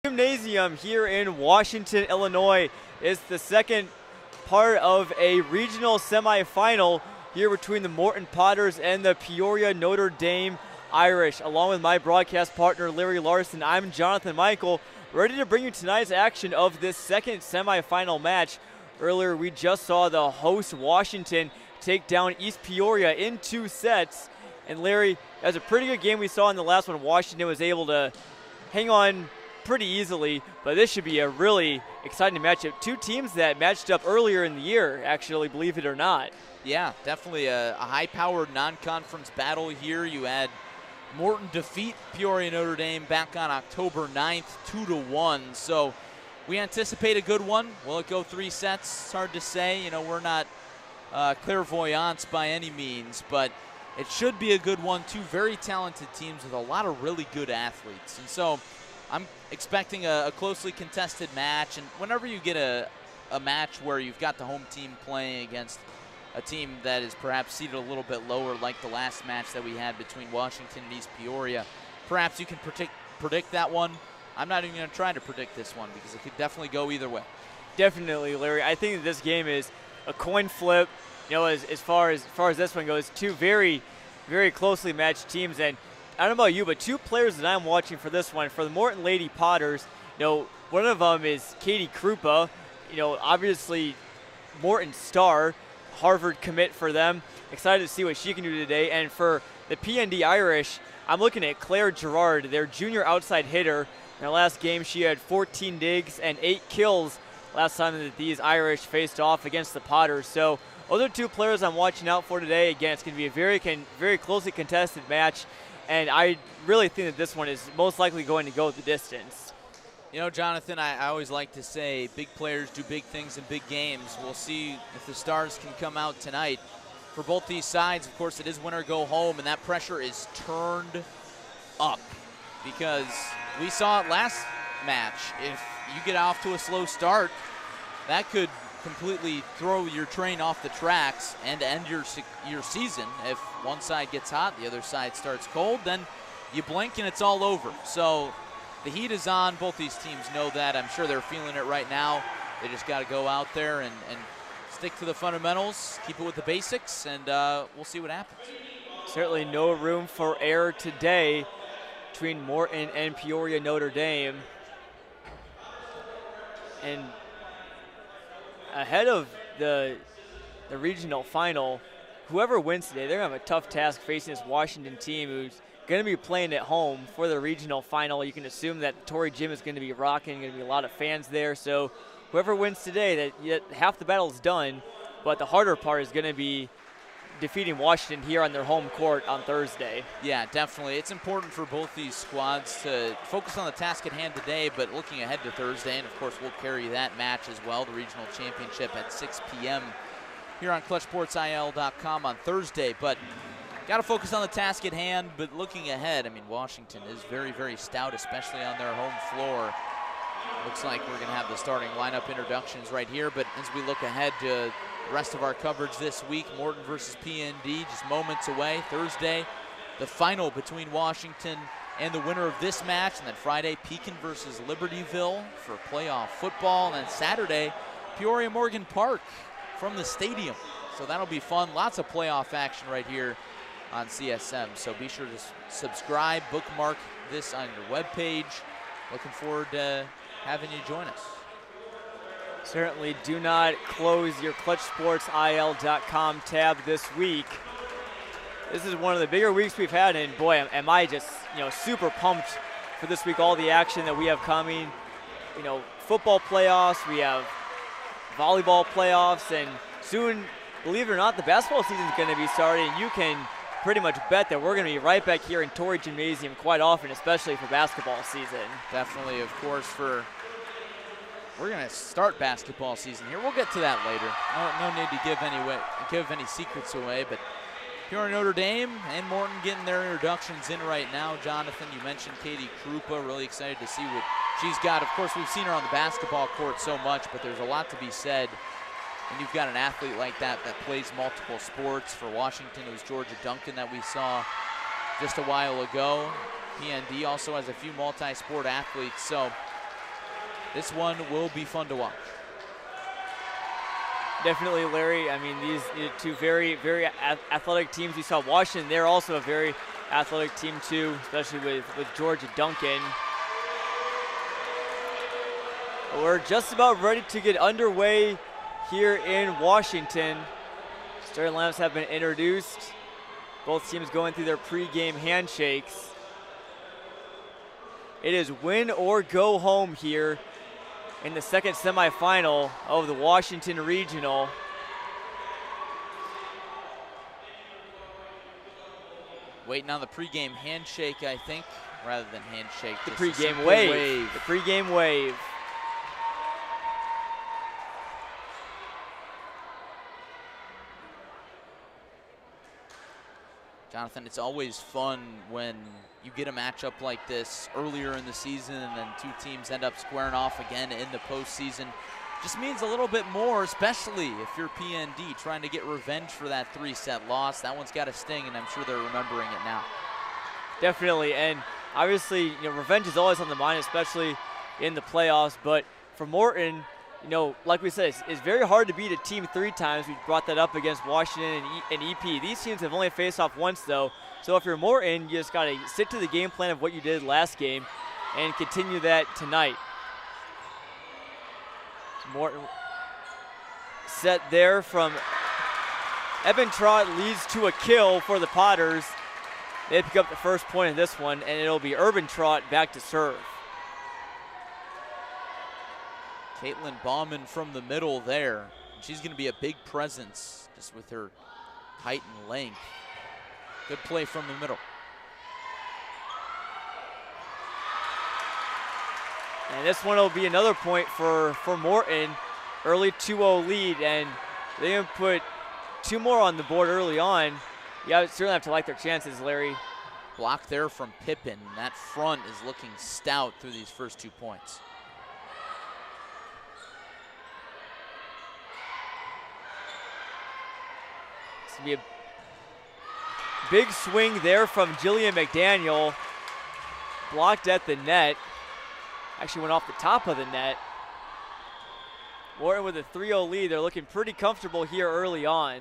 Gymnasium here in Washington, Illinois is the second part of a regional semifinal here between the Morton Potters and the Peoria Notre Dame Irish. Along with my broadcast partner Larry Larson, I'm Jonathan Michael, ready to bring you tonight's action of this second semifinal match. Earlier we just saw the host Washington take down East Peoria in 2 sets. And Larry, that was a pretty good game we saw in the last one. Washington was able to hang on pretty easily, but this should be a really exciting matchup. 2 teams that matched up earlier in the year, actually, believe it or not. Yeah, definitely a high-powered non-conference battle here. You had Morton defeat Peoria Notre Dame back on October 9th, 2-1. So we anticipate a good one. Will it go 3 sets? It's hard to say. You know, we're not clairvoyants by any means, but it should be a good one. 2 very talented teams with a lot of really good athletes. And so I'm expecting a closely contested match. And whenever you get a match where you've got the home team playing against a team that is perhaps seated a little bit lower, like the last match that we had between Washington and East Peoria, perhaps you can predict that one. I'm not even going to try to predict this one because it could definitely go either way. Definitely, Larry. I think that this game is a coin flip. You know, as far as this one goes, 2 very, very closely matched teams. And I don't know about you, but 2 players that I'm watching for this one, for the Morton Lady Potters, you know, one of them is Katie Krupa, you know, obviously Morton star, Harvard commit for them. Excited to see what she can do today. And for the PND Irish, I'm looking at Claire Gerard, their junior outside hitter. In her last game, she had 14 digs and 8 kills last time that these Irish faced off against the Potters. So those are 2 players I'm watching out for today. Again, it's going to be a very closely contested match. And I really think that this one is most likely going to go the distance. You know, Jonathan, I always like to say big players do big things in big games. We'll see if the stars can come out tonight. For both these sides, of course, it is win or go home, and that pressure is turned up because we saw it last match. If you get off to a slow start, that could completely throw your train off the tracks and end your season. If one side gets hot, the other side starts cold, then you blink and it's all over. So the heat is on. Both these teams know that. I'm sure they're feeling it right now. They just got to go out there and stick to the fundamentals, keep it with the basics, and we'll see what happens. Certainly no room for error today between Morton and Peoria Notre Dame. And ahead of the regional final, whoever wins today, they're going to have a tough task facing this Washington team who's going to be playing at home for the regional final. You can assume that the Torrey Gym is going to be rocking, going to be a lot of fans there. So whoever wins today, half the battle is done, but the harder part is going to be defeating Washington here on their home court on Thursday. Yeah, definitely. It's important for both these squads to focus on the task at hand today, but looking ahead to Thursday, and of course we'll carry that match as well, the regional championship at 6 p.m. here on ClutchSportsIL.com on Thursday. But got to focus on the task at hand, but looking ahead, I mean, Washington is very, very stout, especially on their home floor. Looks like we're going to have the starting lineup introductions right here, but as we look ahead to the rest of our coverage this week, Morton versus PND, just moments away. Thursday, the final between Washington and the winner of this match, and then Friday, Pekin versus Libertyville for playoff football, and then Saturday, Peoria Morgan Park from the stadium. So that'll be fun. Lots of playoff action right here on CSM. So be sure to subscribe, bookmark this on your webpage. Looking forward to having you join us. Certainly do not close your ClutchSportsIL.com tab this week. This is one of the bigger weeks we've had, and boy, am I just super pumped for this week. All the action that we have coming. Football playoffs, we have volleyball playoffs, and soon, believe it or not, the basketball season is going to be starting. You can pretty much bet that we're going to be right back here in Torrey Gymnasium quite often, especially for basketball season. Definitely, of course, we're going to start basketball season here. We'll get to that later. No need to give any secrets away, but Peoria Notre Dame and Morton getting their introductions in right now. Jonathan, you mentioned Katie Krupa. Really excited to see what she's got. Of course, we've seen her on the basketball court so much, but there's a lot to be said when you've got an athlete like that plays multiple sports. For Washington, it was Georgia Duncan that we saw just a while ago. PND also has a few multi-sport athletes, so this one will be fun to watch. Definitely, Larry. I mean, these two very, very athletic teams. We saw Washington. They're also a very athletic team too, especially with Georgia Duncan. We're just about ready to get underway here in Washington. Starting lineups have been introduced. Both teams going through their pregame handshakes. It is win or go home here in the second semifinal of the Washington Regional. Waiting on the pregame handshake, I think, rather than handshake. The pregame wave. The pregame wave. Jonathan, it's always fun when you get a matchup like this earlier in the season and then two teams end up squaring off again in the postseason. Just means a little bit more, especially if you're PND trying to get revenge for that 3-set loss. That one's got a sting, and I'm sure they're remembering it now. Definitely, and obviously, revenge is always on the mind, especially in the playoffs. But for Morton, like we said, it's very hard to beat a team 3 times. We brought that up against Washington and EP. These teams have only faced off once, though. So if you're Morton, you just got to stick to the game plan of what you did last game and continue that tonight. Morton set there from Ebentrott leads to a kill for the Potters. They pick up the first point in this one, and it'll be Ebentrott back to serve. Caitlin Bauman from the middle there. She's going to be a big presence just with her height and length. Good play from the middle. And this one will be another point for Morton. Early 2-0 lead, and they can put 2 more on the board early on. Yeah, certainly have to like their chances, Larry. Block there from Pippin. That front is looking stout through these first 2 points. This will be a big swing there from Jillian McDaniel. Blocked at the net. Actually went off the top of the net. Morton with a 3-0 lead. They're looking pretty comfortable here early on.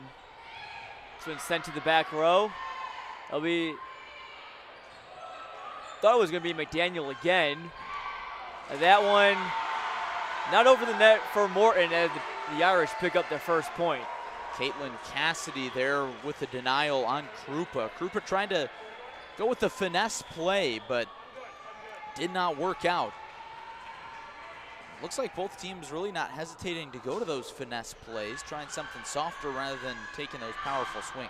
This one's sent to the back row. Thought it was going to be McDaniel again. And that one not over the net for Morton as the Irish pick up their first point. Caitlin Cassidy there with the denial on Krupa. Krupa trying to go with the finesse play, but did not work out. Looks like both teams really not hesitating to go to those finesse plays, trying something softer rather than taking those powerful swings.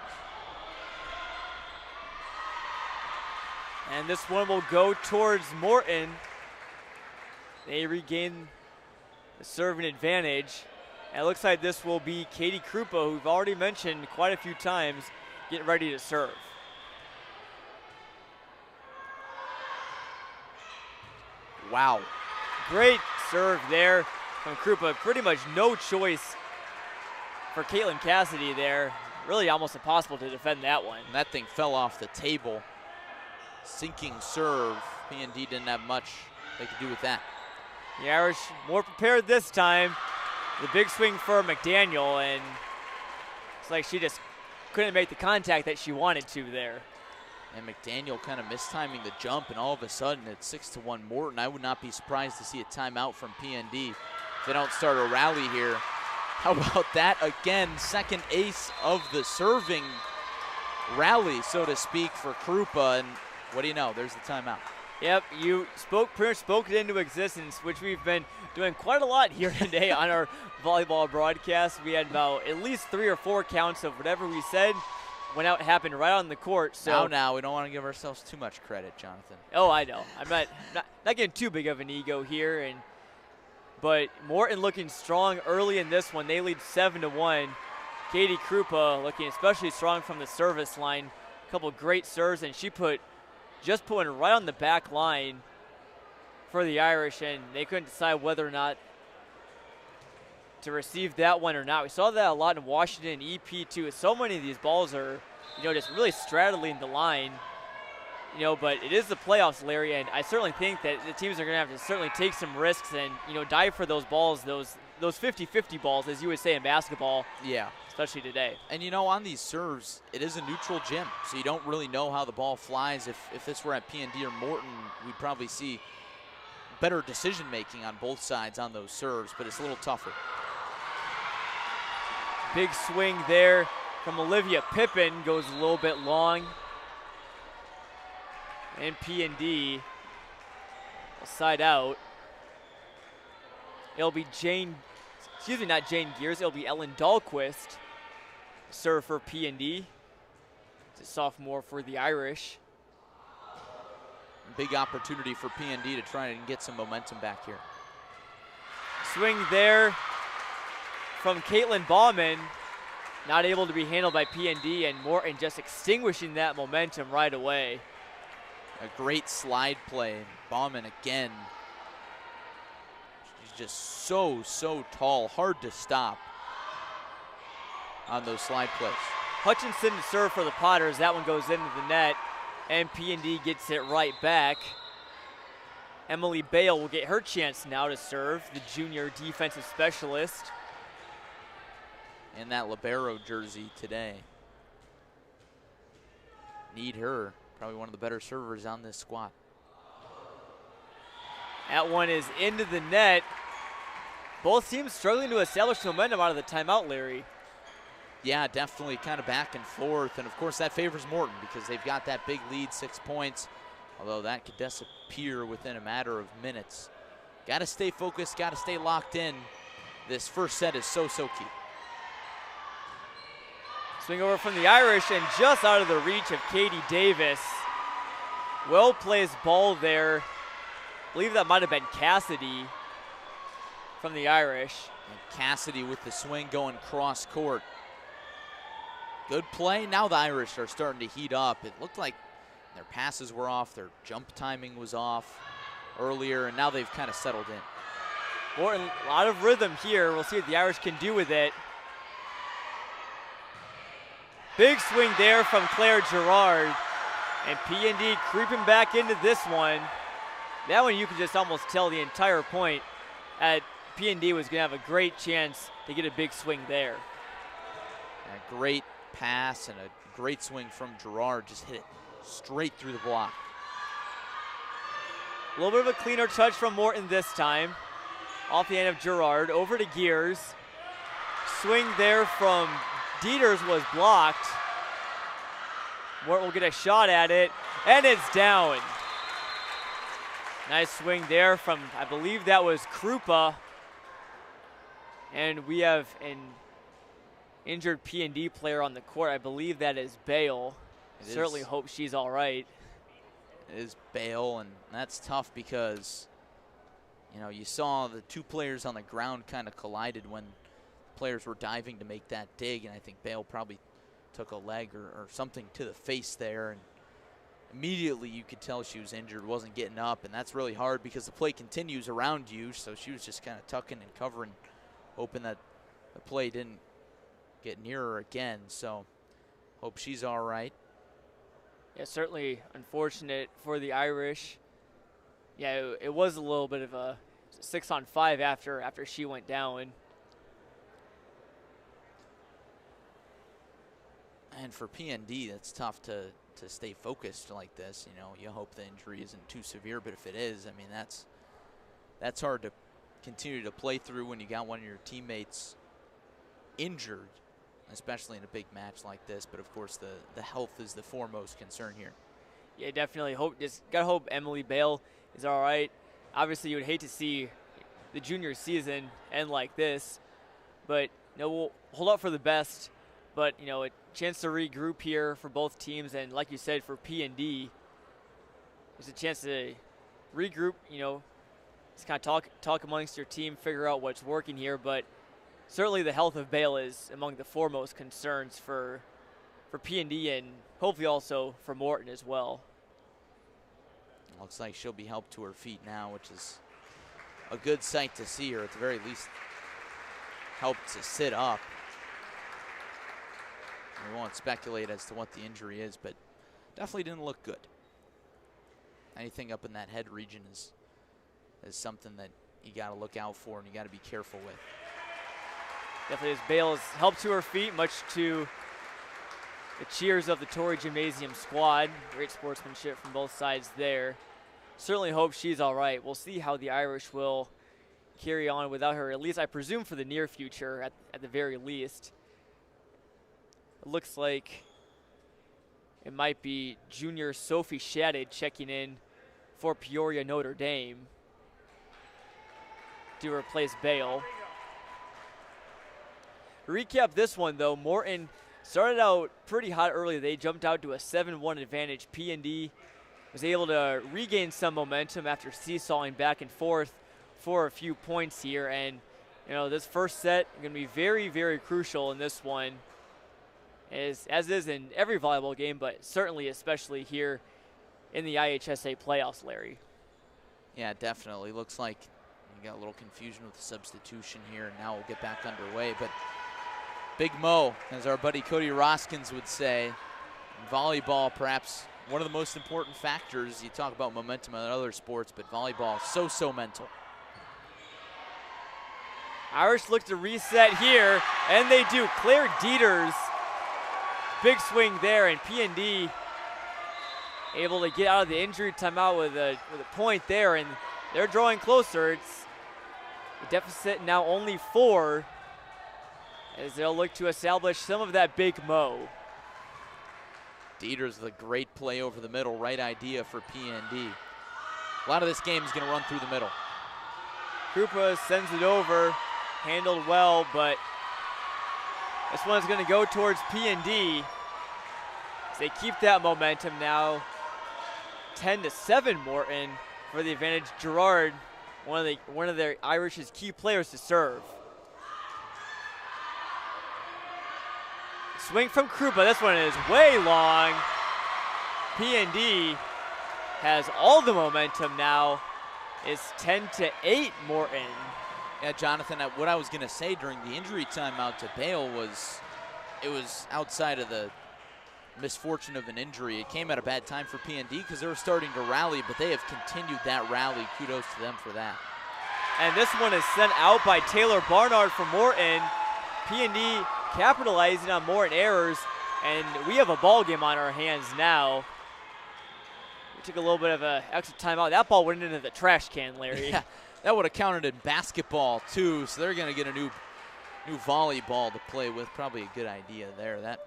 And this one will go towards Morton. They regain the serving advantage. And it looks like this will be Katie Krupa, who we've already mentioned quite a few times, getting ready to serve. Wow. Great serve there from Krupa. Pretty much no choice for Caitlin Cassidy there. Really almost impossible to defend that one. And that thing fell off the table. Sinking serve. PND didn't have much they could do with that. The Irish more prepared this time. The big swing for McDaniel, and it's like she just couldn't make the contact that she wanted to there. And McDaniel kind of mistiming the jump, and all of a sudden it's 6-1 Morton. I would not be surprised to see a timeout from PND if they don't start a rally here. How about that again? Second ace of the serving rally, so to speak, for Krupa. And what do you know? There's the timeout. Yep, you pretty much spoke it into existence, which we've been doing quite a lot here today on our volleyball broadcast. We had about at least 3 or 4 counts of whatever we said went out, happened right on the court. So now we don't want to give ourselves too much credit, Jonathan. Oh, I know. I'm not getting too big of an ego here, but Morton looking strong early in this one. They lead 7-1. Katie Krupa looking especially strong from the service line. A couple great serves, and she just put one right on the back line for the Irish, and they couldn't decide whether or not to receive that one or not. We saw that a lot in Washington and EP too. So many of these balls are, just really straddling the line. but it is the playoffs, Larry, and I certainly think that the teams are going to have to certainly take some risks and, dive for those balls, those 50-50 balls, as you would say in basketball. Yeah. Especially today. And, on these serves, it is a neutral gym, so you don't really know how the ball flies. If this were at P&D or Morton, we'd probably see better decision-making on both sides on those serves, but it's a little tougher. Big swing there from Olivia Pippin, goes a little bit long. And P&D will side out. It'll be not Jane Gears, it'll be Ellen Dahlquist. Serve for P&D. It's a sophomore for the Irish. Big opportunity for P&D to try and get some momentum back here. Swing there from Caitlin Bauman. Not able to be handled by P&D, and Morton just extinguishing that momentum right away. A great slide play. Bauman again. She's just so tall. Hard to stop on those slide plays. Hutchinson to serve for the Potters. That one goes into the net, and P&D gets it right back. Emily Bale will get her chance now to serve, the junior defensive specialist. In that libero jersey today. Need her. Probably one of the better servers on this squad. That one is into the net. Both teams struggling to establish momentum out of the timeout, Larry. Yeah, definitely kind of back and forth. And, of course, that favors Morton because they've got that big lead, 6 points, although that could disappear within a matter of minutes. Got to stay focused, got to stay locked in. This first set is so key. Swing over from the Irish and just out of the reach of Katie Davis. Well-placed ball there. I believe that might have been Cassidy from the Irish. And Cassidy with the swing going cross court. Good play. Now the Irish are starting to heat up. It looked like their passes were off, their jump timing was off earlier, and now they've kind of settled in. Morton, a lot of rhythm here. We'll see what the Irish can do with it. Big swing there from Claire Gerard, and P&D creeping back into this one. That one you can just almost tell the entire point at P&D was going to have a great chance to get a big swing there. A great pass and a great swing from Gerard, just hit it straight through the block. A little bit of a cleaner touch from Morton this time. Off the end of Gerard, over to Gears. Swing there from Dieters was blocked. Morton will get a shot at it, and it's down. Nice swing there from, I believe that was Krupa. And we have an injured P&D player on the court. I believe that is Bale. Certainly hope she's all right. It is Bale, and that's tough because, you saw the two players on the ground kind of collided when players were diving to make that dig, and I think Bale probably took a leg or something to the face there, and immediately you could tell she was injured, wasn't getting up, and that's really hard because the play continues around you, so she was just kind of tucking and covering, hoping that the play didn't get near her again, so hope she's all right. Yeah, certainly unfortunate for the Irish. Yeah, it was a little bit of a 6-on-5 after she went down. And for P&D, it's tough to stay focused like this. You hope the injury isn't too severe, but if it is, I mean, that's hard to continue to play through when you got one of your teammates injured, especially in a big match like this. But of course, the health is the foremost concern here. Yeah, definitely gotta hope Emily Bale is all right. Obviously, you would hate to see the junior season end like this, but we'll hold out for the best. But a chance to regroup here for both teams, and like you said, for P&D, there's a chance to regroup. Just kind of talk amongst your team, figure out what's working here. But certainly, the health of Bale is among the foremost concerns for P&D, and hopefully also for Morton as well. Looks like she'll be helped to her feet now, which is a good sight to see her, at the very least helped to sit up. We won't speculate as to what the injury is, but definitely didn't look good. anything up in that head region is something that you got to look out for and you got to be careful with. Definitely as Bales helped to her feet, much to the cheers of the Torrey Gymnasium squad. Great sportsmanship from both sides there. Certainly hope she's all right. We'll see how the Irish will carry on without her, at least I presume for the near future at the very least. It looks like it might be junior Sophie Shadid checking in for Peoria Notre Dame to replace Bale. Recap this one though, Morton started out pretty hot early. They jumped out to a 7-1 advantage. P&D was able to regain some momentum after seesawing back and forth for a few points here. And, you know, this first set is going to be very, very crucial in this one, as is in every volleyball game, but certainly especially here in the IHSA playoffs, Larry. Yeah, definitely. Looks like you got a little confusion with the substitution here, and now we'll get back underway. But Big Mo, as our buddy Cody Roskins would say, in volleyball, perhaps one of the most important factors. You talk about momentum in other sports, but volleyball, so mental. Irish look to reset here, and they do. Claire Dieters, big swing there, and P&D able to get out of the injury timeout with a point there, and they're drawing closer. It's a deficit now only 4, as they'll look to establish some of that Big Mo. Dieters with a great play over the middle, right idea for P&D. A lot of this game is going to run through the middle. Krupa sends it over, handled well, but this one's going to go towards P&D as they keep that momentum now. 10-7 Morton for the advantage. Gerard, one of their Irish's key players to serve. Swing from Krupa. This one is way long. P&D has all the momentum now. It's 10-8 Morton. Yeah, Jonathan, what I was going to say during the injury timeout to Bale was it was outside of the misfortune of an injury. It came at a bad time for P&D because they were starting to rally, but they have continued that rally. Kudos to them for that. And this one is sent out by Taylor Barnard for Morton. P&D capitalizing on Morton errors, and we have a ball game on our hands now. We took a little bit of an extra timeout. That ball went into the trash can, Larry. Yeah, that would have counted in basketball too, so they're going to get a new volleyball to play with. Probably a good idea there. That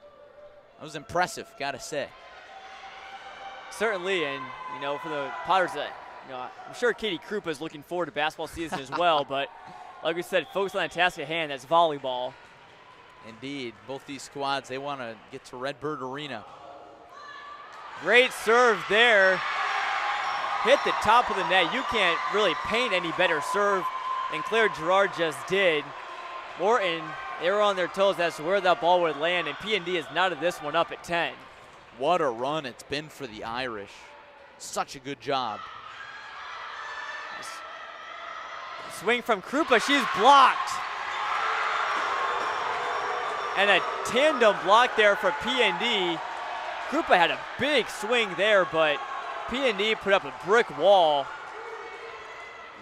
was impressive, got to say. Certainly, and you know, for the Potters, I'm sure Katie Krupa is looking forward to basketball season as well, but like we said, focus on the task at hand, that's volleyball. Indeed, both these squads, they want to get to Redbird Arena. Great serve there. Hit the top of the net. You can't really paint any better serve than Claire Gerard just did. Morton, they were on their toes as to where that ball would land, and P&D has knotted this one up at 10. What a run it's been for the Irish. Such a good job. Swing from Krupa, she's blocked. And a tandem block there for P&D. Krupa had a big swing there, but P&D put up a brick wall.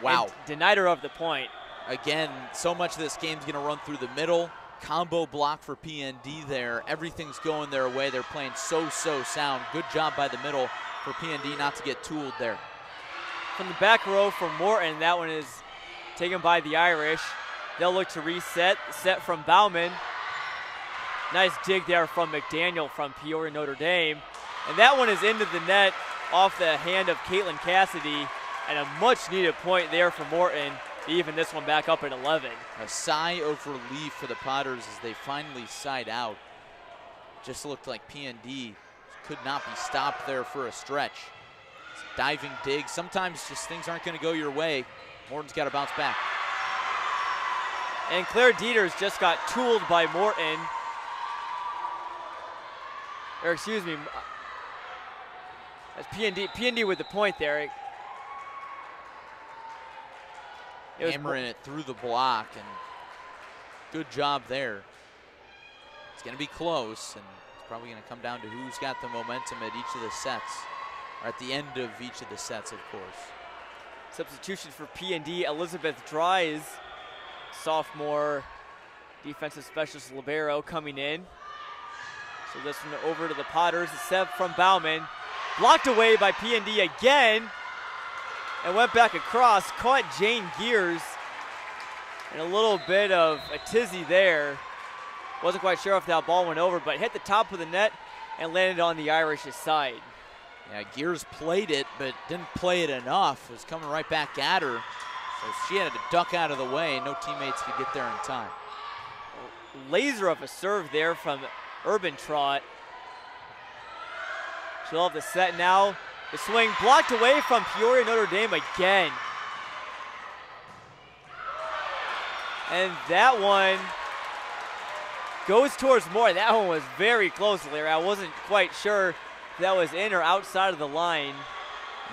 Wow. And denied her of the point. Again, so much of this game's going to run through the middle. Combo block for P&D there. Everything's going their way. They're playing so sound. Good job by the middle for P&D not to get tooled there. From the back row for Morton, that one is taken by the Irish. They'll look to reset. Set from Bauman. Nice dig there from McDaniel from Peoria Notre Dame. And that one is into the net off the hand of Caitlin Cassidy. And a much needed point there for Morton to even this one back up at 11. A sigh of relief for the Potters as they finally side out. Just looked like P&D could not be stopped there for a stretch. It's a diving dig. Sometimes just things aren't going to go your way. Morton's got to bounce back. And Claire Dieters just got tooled by Morton. Or excuse me, that's P&D with the point there. Hammering it through the block, and good job there. It's going to be close, and it's probably going to come down to who's got the momentum at each of the sets. or at the end of each of the sets, of course. Substitution for P&D, Elizabeth Dries, sophomore defensive specialist libero coming in. So this one over to the Potters. A set from Bauman. Blocked away by P&D again. And went back across. Caught Jane Gears. And a little bit of a tizzy there. Wasn't quite sure if that ball went over, but hit the top of the net and landed on the Irish's side. Yeah, Gears played it, but didn't play it enough. It was coming right back at her. So she had to duck out of the way. No teammates could get there in time. Laser of a serve there from Urban Trot. She'll have the set now. The swing blocked away from Peoria Notre Dame again. And that one goes towards Morton. That one was very close, Larry. I wasn't quite sure if that was in or outside of the line.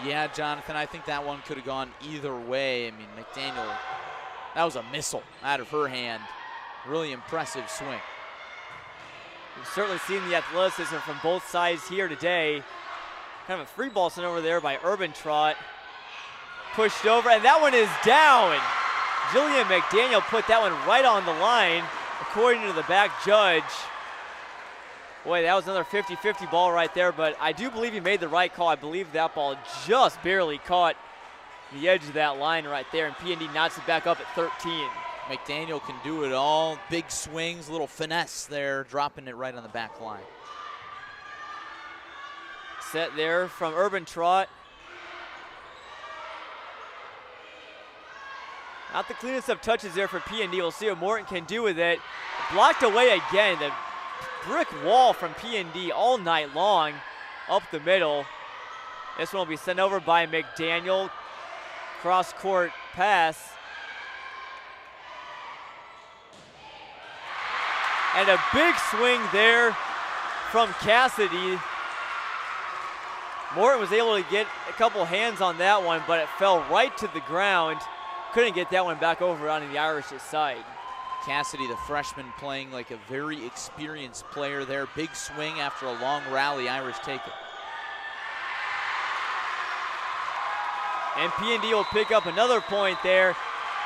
Yeah, Jonathan, I think that one could have gone either way. I mean, McDaniel, that was a missile out of her hand. Really impressive swing. We've certainly seen the athleticism from both sides here today. Kind of a free ball sent over there by Urban Trot. Pushed over, and that one is down. Jillian McDaniel put that one right on the line, according to the back judge. Boy, that was another 50-50 ball right there, but I do believe he made the right call. I believe that ball just barely caught the edge of that line right there, and P&D knocks it back up at 13. McDaniel can do it all. Big swings, little finesse there, dropping it right on the back line. Set there from Urban Trot. Not the cleanest of touches there for P&D. We'll see what Morton can do with it. Blocked away again. The brick wall from P&D all night long up the middle. This one will be sent over by McDaniel. Cross-court pass. And a big swing there from Cassidy. Morton was able to get a couple hands on that one, but it fell right to the ground. Couldn't get that one back over onto the Irish's side. Cassidy, the freshman, playing like a very experienced player there. Big swing after a long rally. Irish take it. And P&D will pick up another point there.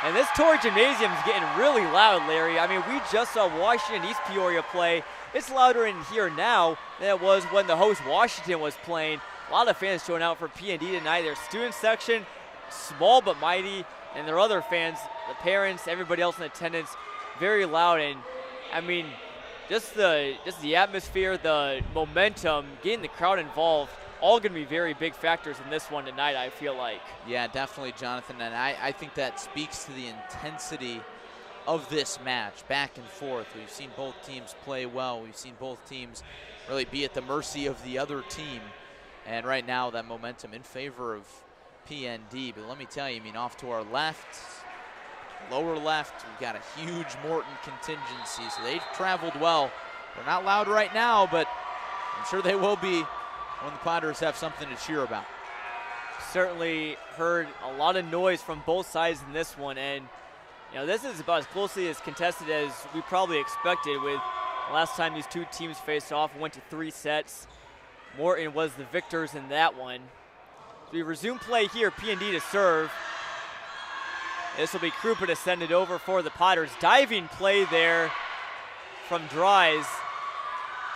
And this Torrey Gymnasium is getting really loud, Larry. I mean, we just saw Washington East Peoria play. It's louder in here now than it was when the host Washington was playing. A lot of fans showing out for P&D tonight. Their student section, small but mighty, and their other fans, the parents, everybody else in attendance, very loud. And I mean, just the atmosphere, the momentum, getting the crowd involved, all going to be very big factors in this one tonight, I feel like. Yeah, definitely, Jonathan. And I think that speaks to the intensity of this match, back and forth. We've seen both teams play well. We've seen both teams really be at the mercy of the other team. And right now, that momentum in favor of P&D. But let me tell you, I mean, off to our left, lower left, we've got a huge Morton contingency. So they've traveled well. They're not loud right now, but I'm sure they will be when the Potters have something to cheer about. Certainly heard a lot of noise from both sides in this one, and you know, this is about as closely as contested as we probably expected. With the last time these two teams faced off, went to 3 sets. Morton was the victors in that one. So we resume play here, P&D to serve. This will be Krupa to send it over for the Potters. Diving play there from Dries.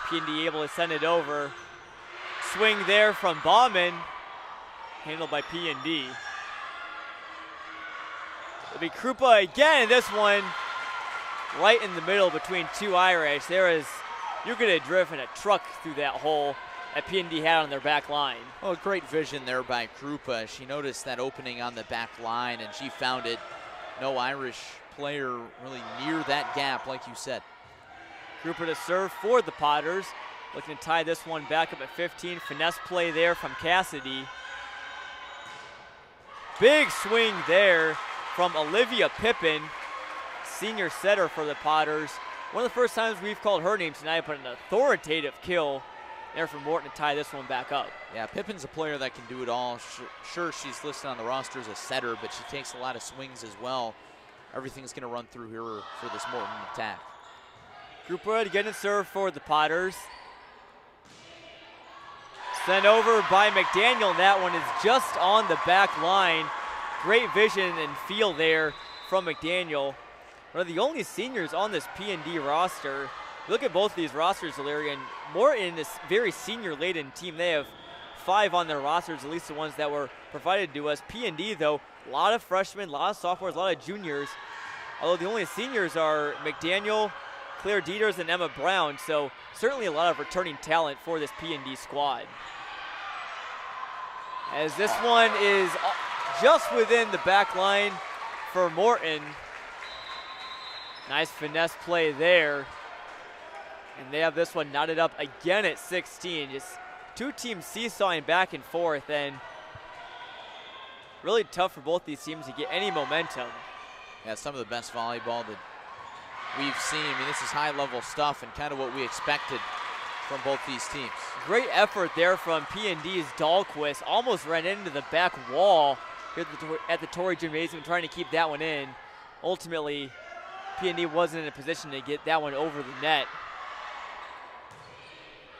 P&D able to send it over. Swing there from Bauman, handled by P&D. It'll be Krupa again, this one right in the middle between two Irish. There is, you could have driven a truck through that hole that P&D had on their back line. Well, great vision there by Krupa. She noticed that opening on the back line and she found it. No Irish player really near that gap, like you said. Krupa to serve for the Potters. Looking to tie this one back up at 15. Finesse play there from Cassidy. Big swing there from Olivia Pippin, senior setter for the Potters. One of the first times we've called her name tonight, but an authoritative kill there from Morton to tie this one back up. Yeah, Pippin's a player that can do it all. Sure, she's listed on the roster as a setter, but she takes a lot of swings as well. Everything's going to run through her for this Morton attack. Krupa to get it served for the Potters. Sent over by McDaniel, and that one is just on the back line. Great vision and feel there from McDaniel. One of the only seniors on this P&D roster. Look at both these rosters, Larry, and Morton is very senior-laden team. They have 5 on their rosters, at least the ones that were provided to us. P&D, though, a lot of freshmen, a lot of sophomores, a lot of juniors. Although the only seniors are McDaniel, Claire Dieters, and Emma Brown, so certainly a lot of returning talent for this P&D squad. As this one is just within the back line for Morton. Nice finesse play there. And they have this one knotted up again at 16. Just two teams seesawing back and forth, and really tough for both these teams to get any momentum. Yeah, some of the best volleyball that we've seen. I mean, this is high-level stuff and kind of what we expected from both these teams. Great effort there from P&D's Dahlquist. Almost ran into the back wall here at the Torrey Gymnasium, trying to keep that one in. Ultimately, P&D wasn't in a position to get that one over the net.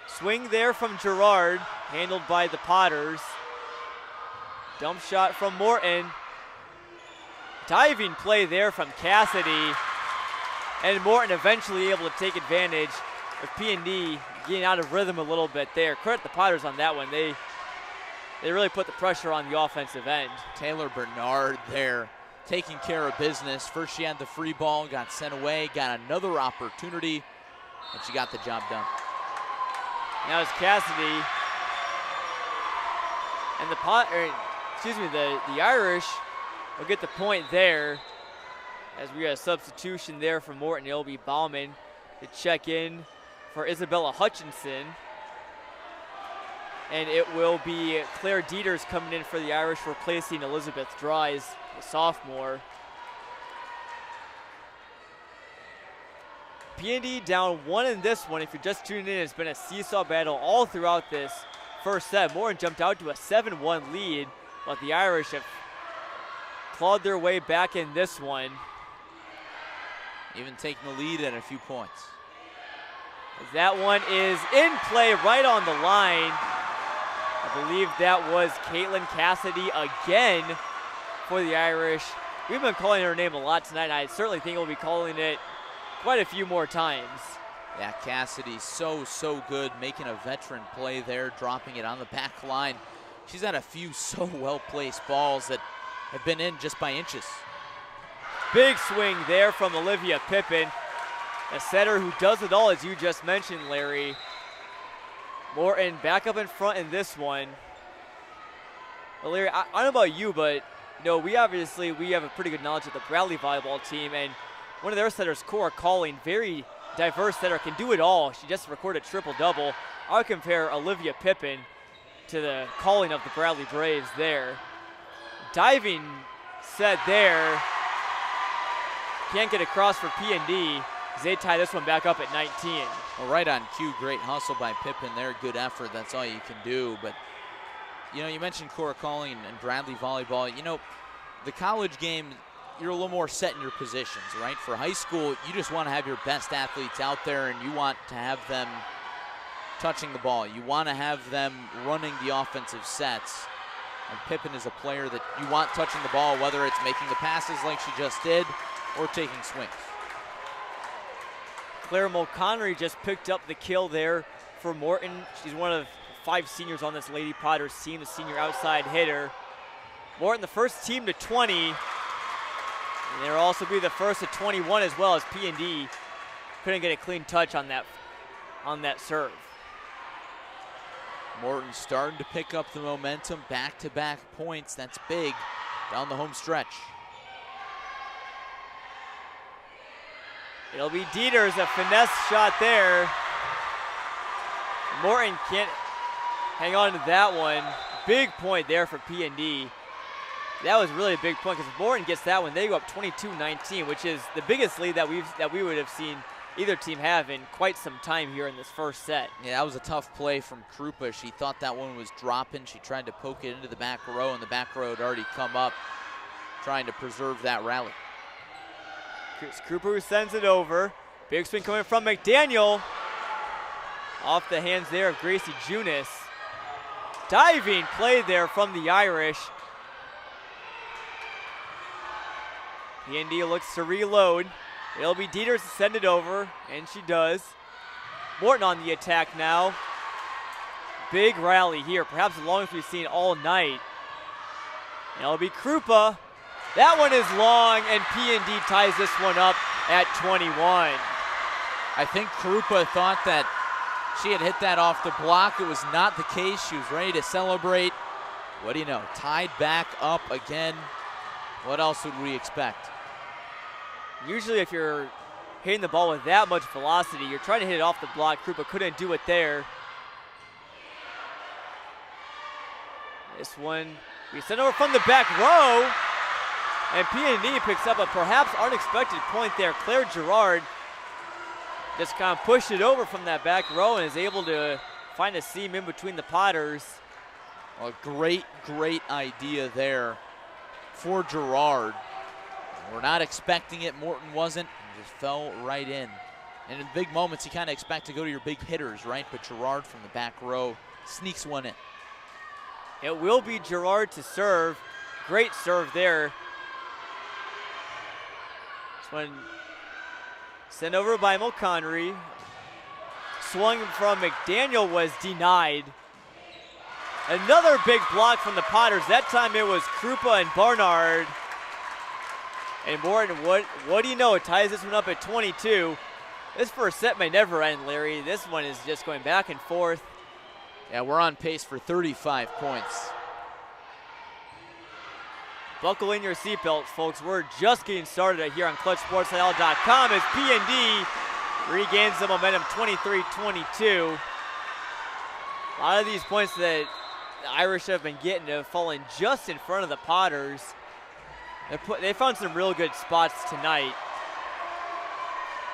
Swing there from Gerard, handled by the Potters. Dump shot from Morton. Diving play there from Cassidy. And Morton eventually able to take advantage of P&D getting out of rhythm a little bit there. Credit the Potters on that one. They really put the pressure on the offensive end. Taylor Bernard there taking care of business. First she had the free ball, got sent away, got another opportunity, and she got the job done. Now it's Cassidy. And the Irish will get the point there, as we got a substitution there for Morton. It'll be Bauman to check in for Isabella Hutchinson. And it will be Claire Dieters coming in for the Irish, replacing Elizabeth Dries, the sophomore. P&D down 1 in this one. If you're just tuning in, it's been a seesaw battle all throughout this first set. Morton jumped out to a 7-1 lead, but the Irish have clawed their way back in this one. Even taking the lead at a few points. That one is in play right on the line. I believe that was Caitlin Cassidy again for the Irish. We've been calling her name a lot tonight, and I certainly think we'll be calling it quite a few more times. Yeah, Cassidy's so good, making a veteran play there, dropping it on the back line. She's had a few so well-placed balls that have been in just by inches. Big swing there from Olivia Pippin, a setter who does it all, as you just mentioned, Larry. Morton back up in front in this one. Well, Larry, I don't know about you, but we have a pretty good knowledge of the Bradley volleyball team, and one of their setters, Cora Calling, very diverse setter, can do it all. She just recorded a triple-double. I would compare Olivia Pippin to the Calling of the Bradley Braves there. Diving set there. Can't get across for P&D as they tie this one back up at 19. Well, right on cue, great hustle by Pippin there, good effort, that's all you can do. But, you mentioned Cora Calling and Bradley volleyball. The college game, you're a little more set in your positions, right? For high school, you just want to have your best athletes out there, and you want to have them touching the ball. You want to have them running the offensive sets. And Pippin is a player that you want touching the ball, whether it's making the passes like she just did or taking swings. Claire Mulconnery just picked up the kill there for Morton. She's one of 5 seniors on this Lady Potters team, the senior outside hitter. Morton, the first team to 20. And they'll also be the first to 21 as well, as P&D couldn't get a clean touch on that serve. Morton starting to pick up the momentum, back-to-back points. That's big down the home stretch. It'll be Dieters, a finesse shot there. Morton can't hang on to that one. Big point there for P&D. That was really a big point, because if Morton gets that one, they go up 22-19, which is the biggest lead that we would have seen either team have in quite some time here in this first set. Yeah, that was a tough play from Krupa. She thought that one was dropping. She tried to poke it into the back row, and the back row had already come up, trying to preserve that rally. Krupa who sends it over. Big swing coming from McDaniel. Off the hands there of Gracie Junis. diving play there from the Irish. PND looks to reload. It'll be Dieters to send it over, and she does. Morton on the attack now. Big rally here, perhaps the longest we've seen all night. And it'll be Krupa. That one is long, and PND ties this one up at 21. I think Krupa thought that she had hit that off the block. It was not the case. She was ready to celebrate. What do you know? Tied back up again. What else would we expect? Usually if you're hitting the ball with that much velocity, you're trying to hit it off the block. Krupa couldn't do it there. This one, we send over from the back row, and PND picks up a perhaps unexpected point there. Claire Gerard just kind of pushed it over from that back row and is able to find a seam in between the Potters. A great, great idea there for Gerard. We're not expecting it. Morton wasn't. It just fell right in. And in big moments, you kind of expect to go to your big hitters, right? But Gerard from the back row sneaks one in. It will be Gerard to serve. Great serve there. This one sent over by Mulconry. Swung from McDaniel, was denied. Another big block from the Potters. That time it was Krupa and Barnard. And Morton, what do you know? It ties this one up at 22. This first set may never end, Larry. This one is just going back and forth. Yeah, we're on pace for 35 points. Buckle in your seatbelts, folks. We're just getting started here on ClutchSportsIL.com as PND regains the momentum 23-22. A lot of these points that the Irish have been getting have fallen just in front of the Potters. They found some real good spots tonight.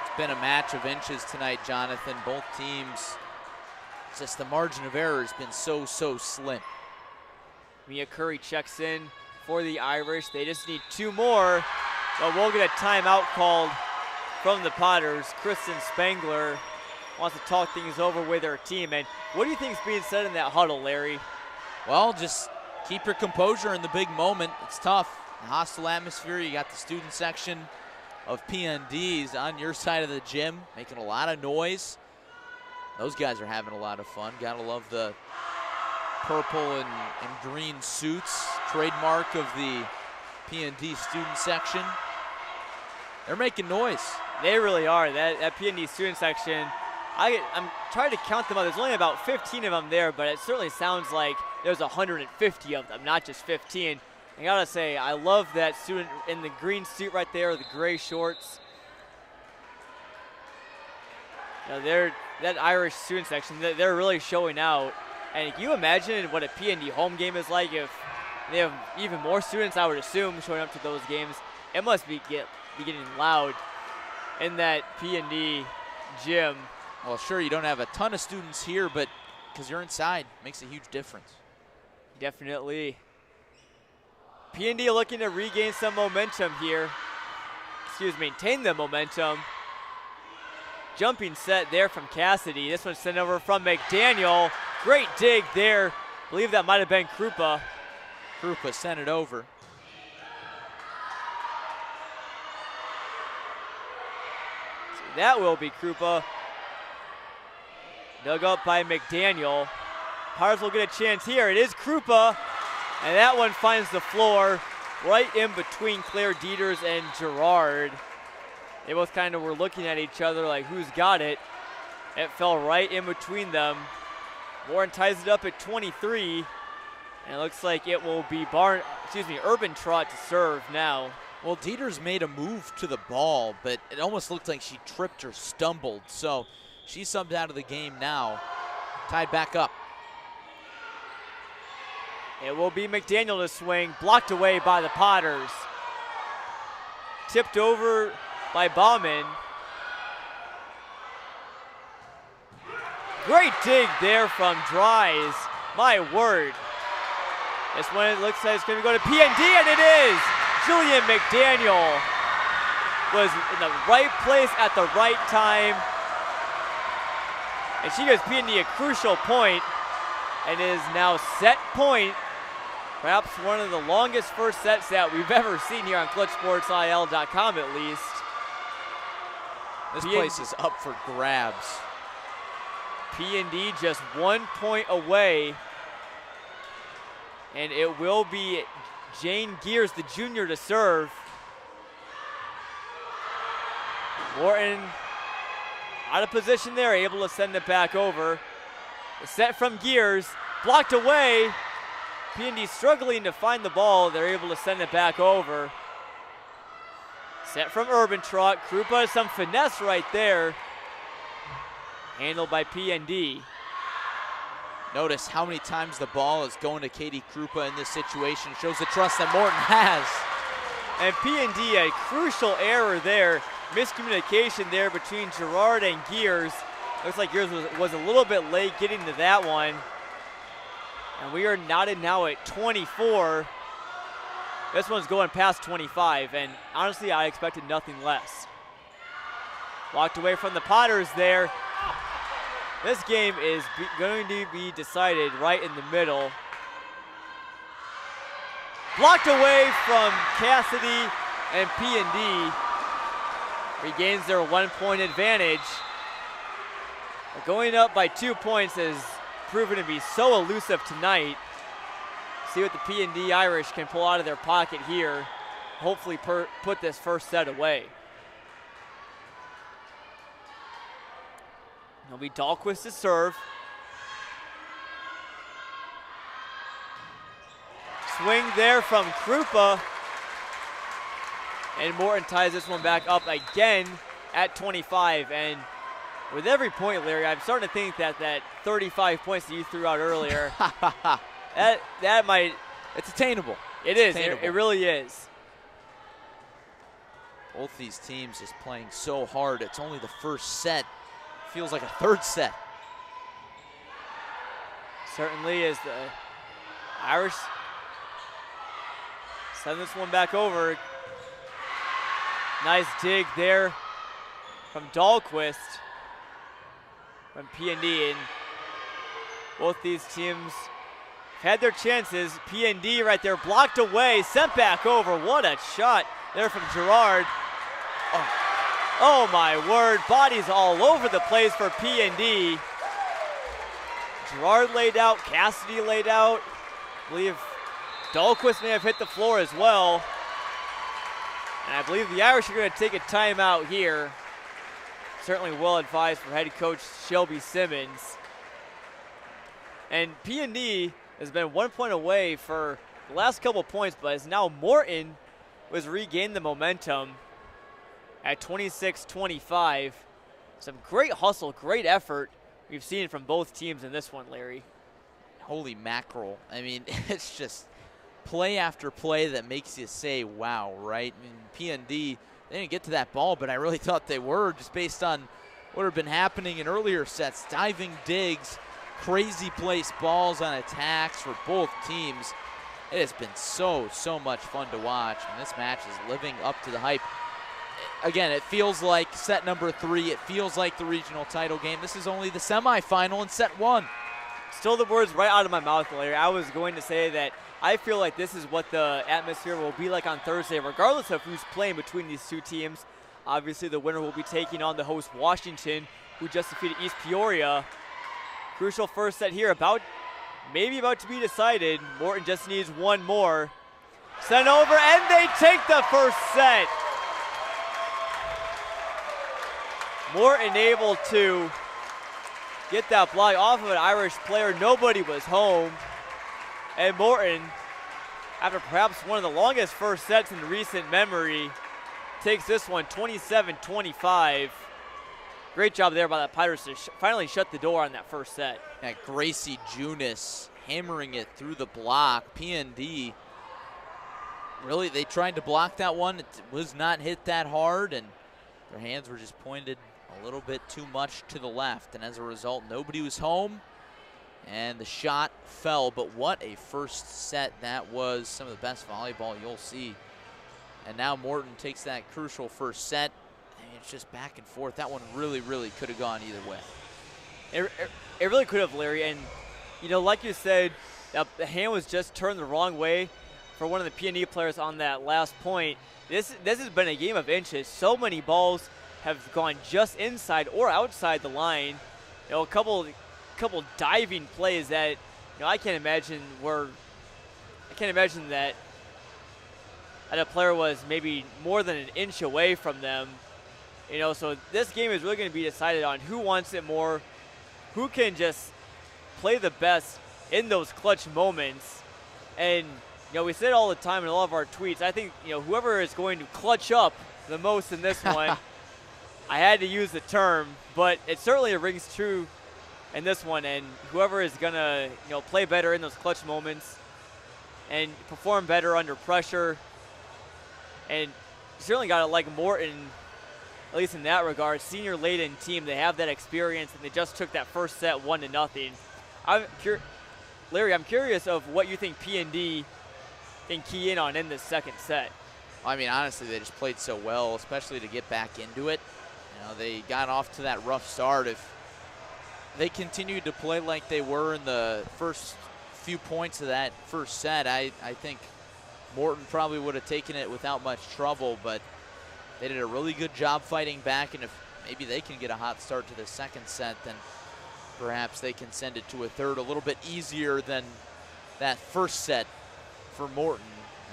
It's been a match of inches tonight, Jonathan. Both teams, just the margin of error has been so slim. Mia Curry checks in for the Irish. They just need 2 more, but we'll get a timeout called from the Potters. Kristen Spangler wants to talk things over with her team. And what do you think is being said in that huddle, Larry? Well, just keep your composure in the big moment. It's tough. In a hostile atmosphere, you got the student section of PNDs on your side of the gym, making a lot of noise. Those guys are having a lot of fun. Gotta love the purple and green suits, trademark of the PND student section. They're making noise. They really are. That PND student section, I'm trying to count them up. There's only about 15 of them there, but it certainly sounds like there's 150 of them, not just 15. I gotta say, I love that student in the green suit right there, the gray shorts. You know, that Irish student section, they're really showing out. And can you imagine what a PND home game is like if they have even more students, I would assume, showing up to those games? It must be getting loud in that PND gym. Well, sure, you don't have a ton of students here, but because you're inside, makes a huge difference. Definitely. PND looking to regain some momentum here. Maintain the momentum. Jumping set there from Cassidy. This one's sent over from McDaniel. Great dig there. I believe that might have been Krupa. Krupa sent it over. So that will be Krupa. Dug up by McDaniel. Potters will get a chance here. It is Krupa. And that one finds the floor right in between Claire Dieters and Gerard. They both kind of were looking at each other like, who's got it? It fell right in between them. Warren ties it up at 23. And it looks like it will be Urban Trot to serve now. Well, Dieters made a move to the ball, but it almost looked like she tripped or stumbled. So she's subbed out of the game now. Tied back up. It will be McDaniel to swing, blocked away by the Potters. Tipped over by Bauman. Great dig there from Dries. My word. This one, it looks like it's going to go to PND, and it is. Julian McDaniel was in the right place at the right time. And she gives PND a crucial point. and is now set point. Perhaps one of the longest first sets that we've ever seen here on ClutchSportsIL.com at least. This place is up for grabs. P&D just 1 point away, and it will be Jane Gears, the junior, to serve. Morton out of position there, able to send it back over. The set from Gears, blocked away. P&D struggling to find the ball. They're able to send it back over. Set from Urban Truck. Krupa, some finesse right there. Handled by P&D. Notice how many times the ball is going to Katie Krupa in this situation. Shows the trust that Morton has. And P&D, a crucial error there. Miscommunication there between Gerard and Gears. Looks like Gears was a little bit late getting to that one. And we are knotted now at 24. This one's going past 25, and honestly, I expected nothing less. Walked away from the Potters there. This game is going to be decided right in the middle. Blocked away from Cassidy, and P&D regains their 1 point advantage. But going up by 2 points has proven to be so elusive tonight. See what the P&D Irish can pull out of their pocket here. Hopefully put this first set away. It'll be Dahlquist to serve. Swing there from Krupa. And Morton ties this one back up again at 25. And with every point, Larry, I'm starting to think that 35 points that you threw out earlier, that might. It's attainable. It is. It really is. Both these teams just playing so hard. It's only the first set. Feels like a third set. Certainly is. The Irish send this one back over. Nice dig there from Dahlquist from P&D, and both these teams had their chances. P&D right there blocked away, sent back over. What a shot there from Gerard. Oh my word, bodies all over the place for P&D. Gerard laid out, Cassidy laid out. I believe Dahlquist may have hit the floor as well. And I believe the Irish are going to take a timeout here. Certainly well advised for head coach Shelby Simmons. And P&D has been 1 point away for the last couple points, but as now Morton has regained the momentum at 26-25. Some great hustle, great effort we've seen from both teams in this one, Larry. Holy mackerel. I mean, it's just play after play that makes you say, wow, right? I mean, P&D, they didn't get to that ball, but I really thought they were, just based on what had been happening in earlier sets. Diving digs, crazy place balls on attacks for both teams. It has been so much fun to watch. And this match is living up to the hype. Again, it feels like set number 3. It feels like the regional title game. This is only the semifinal in set 1. Still the words right out of my mouth, Larry. I was going to say that I feel like this is what the atmosphere will be like on Thursday, regardless of who's playing between these two teams. Obviously, the winner will be taking on the host Washington, who just defeated East Peoria. Crucial first set here, maybe about to be decided. Morton just needs one more. Sent over, and they take the first set. Morton able to get that block off of an Irish player. Nobody was home. And Morton, after perhaps one of the longest first sets in recent memory, takes this one 27-25. Great job there by the Pirates to finally shut the door on that first set. Yeah, Gracie Junis hammering it through the block. P&D, really, they tried to block that one. It was not hit that hard, and their hands were just pointed a little bit too much to the left. And as a result, nobody was home, and the shot fell. But what a first set that was. Some of the best volleyball you'll see. And now Morton takes that crucial first set. It's just back and forth. That one really could have gone either way. It really could have, Larry. And like you said, the hand was just turned the wrong way for one of the P&D players on that last point. This has been a game of inches. So many balls have gone just inside or outside the line. A couple diving plays that I can't imagine that a player was maybe more than an inch away from them. So this game is really going to be decided on who wants it more, who can just play the best in those clutch moments. And we say it all the time in all of our tweets. I think whoever is going to clutch up the most in this one, I had to use the term, but it certainly rings true in this one. And whoever is going to play better in those clutch moments and perform better under pressure, and certainly got to like Morton, at least in that regard. Senior laden team, they have that experience, and they just took that first set 1-0. Larry, I'm curious of what you think P&D can key in on in this second set. I mean, honestly, they just played so well, especially to get back into it. They got off to that rough start. If they continued to play like they were in the first few points of that first set, I think Morton probably would have taken it without much trouble, but they did a really good job fighting back, and if maybe they can get a hot start to the second set, then perhaps they can send it to a third a little bit easier than that first set for Morton,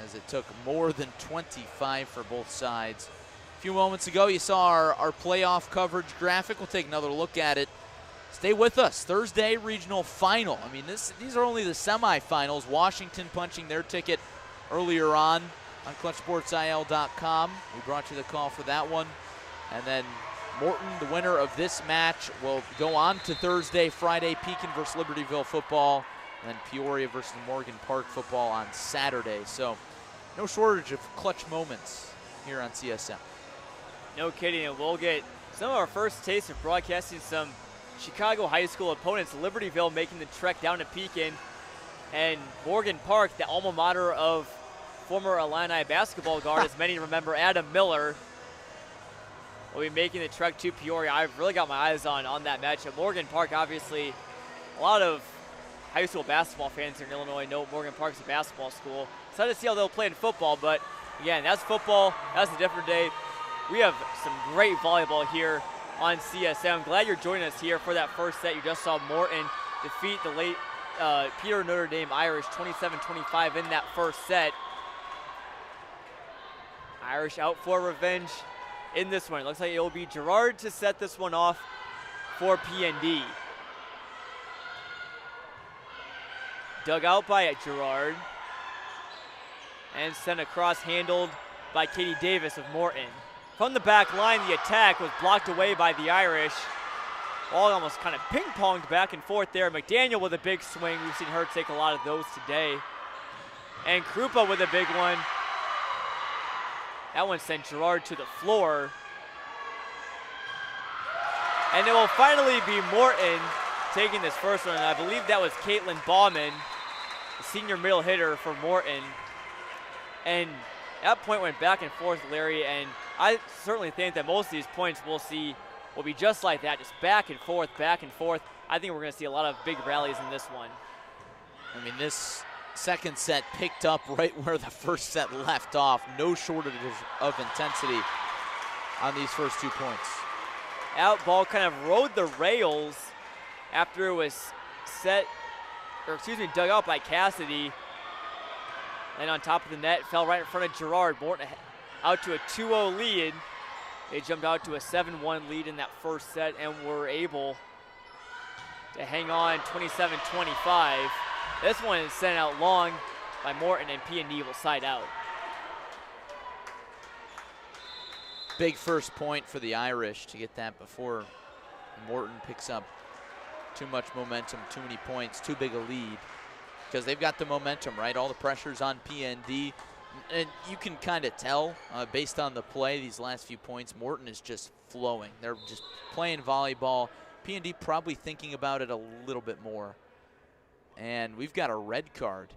as it took more than 25 for both sides. A few moments ago, you saw our playoff coverage graphic. We'll take another look at it. Stay with us. Thursday regional final. I mean, these are only the semifinals. Washington punching their ticket earlier on clutchsportsil.com. We brought you the call for that one. And then Morton, the winner of this match, will go on to Thursday, Friday, Pekin versus Libertyville football, and then Peoria versus Morgan Park football on Saturday. So no shortage of clutch moments here on CSM. No kidding, and we'll get some of our first taste of broadcasting some Chicago high school opponents. Libertyville making the trek down to Pekin, and Morgan Park, the alma mater of former Illini basketball guard, as many remember, Adam Miller, will be making the trek to Peoria. I've really got my eyes on that matchup. Morgan Park, obviously, a lot of high school basketball fans here in Illinois know Morgan Park's a basketball school. Excited to see how they'll play in football, but again, that's football. That's a different day. We have some great volleyball here on CSM. Glad you're joining us here for that first set. You just saw Morton defeat the late Peoria Notre Dame Irish 27-25 in that first set. Irish out for revenge in this one. It looks like it will be Gerard to set this one off for P&D. Dug out by Gerard and sent across, handled by Katie Davis of Morton. From the back line, the attack was blocked away by the Irish. Ball almost kind of ping-ponged back and forth there. McDaniel with a big swing. We've seen her take a lot of those today. And Krupa with a big one. That one sent Gerard to the floor. And it will finally be Morton taking this first one. And I believe that was Caitlin Bauman, the senior middle hitter for Morton. And that point went back and forth, Larry, and I certainly think that most of these points we'll see will be just like that, just back and forth, back and forth. I think we're going to see a lot of big rallies in this one. I mean, this second set picked up right where the first set left off. No shortage of intensity on these first 2 points. Out ball kind of rode the rails after it was dug out by Cassidy. And on top of the net, fell right in front of Gerard. Morton out to a 2-0 lead. They jumped out to a 7-1 lead in that first set and were able to hang on 27-25. This one is sent out long by Morton, and P&D will side out. Big first point for the Irish to get that before Morton picks up too much momentum, too many points, too big a lead. Because they've got the momentum, right? All the pressure's on P&D. And you can kind of tell, based on the play, these last few points, Morton is just flowing. They're just playing volleyball. P&D probably thinking about it a little bit more. And we've got a red card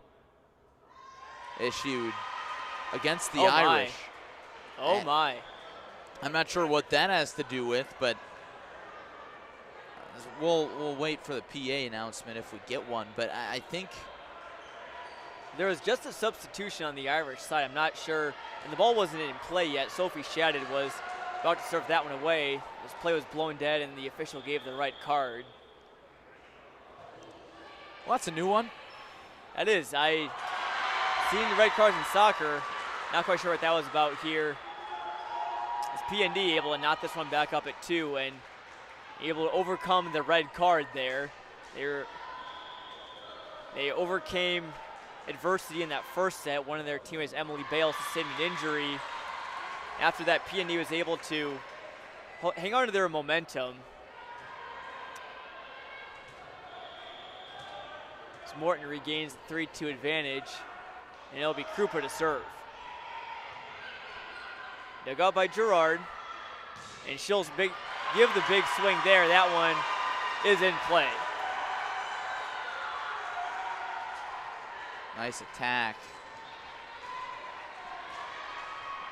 issued against the Irish. Oh, my. I'm not sure what that has to do with, but We'll wait for the PA announcement if we get one, but I think there was just a substitution on the Irish side. I'm not sure, and the ball wasn't in play yet. Sophie Shadid was about to serve that one away. This play was blown dead, and the official gave the red card. Well, that's a new one. That is. I seen the red cards in soccer. Not quite sure what that was about here. Is PND able to knock this one back up at 2 and able to overcome the red card there. They overcame adversity in that first set. One of their teammates, Emily Bale, sustained an injury. After that, PND was able to hang on to their momentum. So Morton regains the 3-2 advantage, and it'll be Krupa to serve. Dug out by Gerard, and she'll give the big swing there. That one is in play. Nice attack.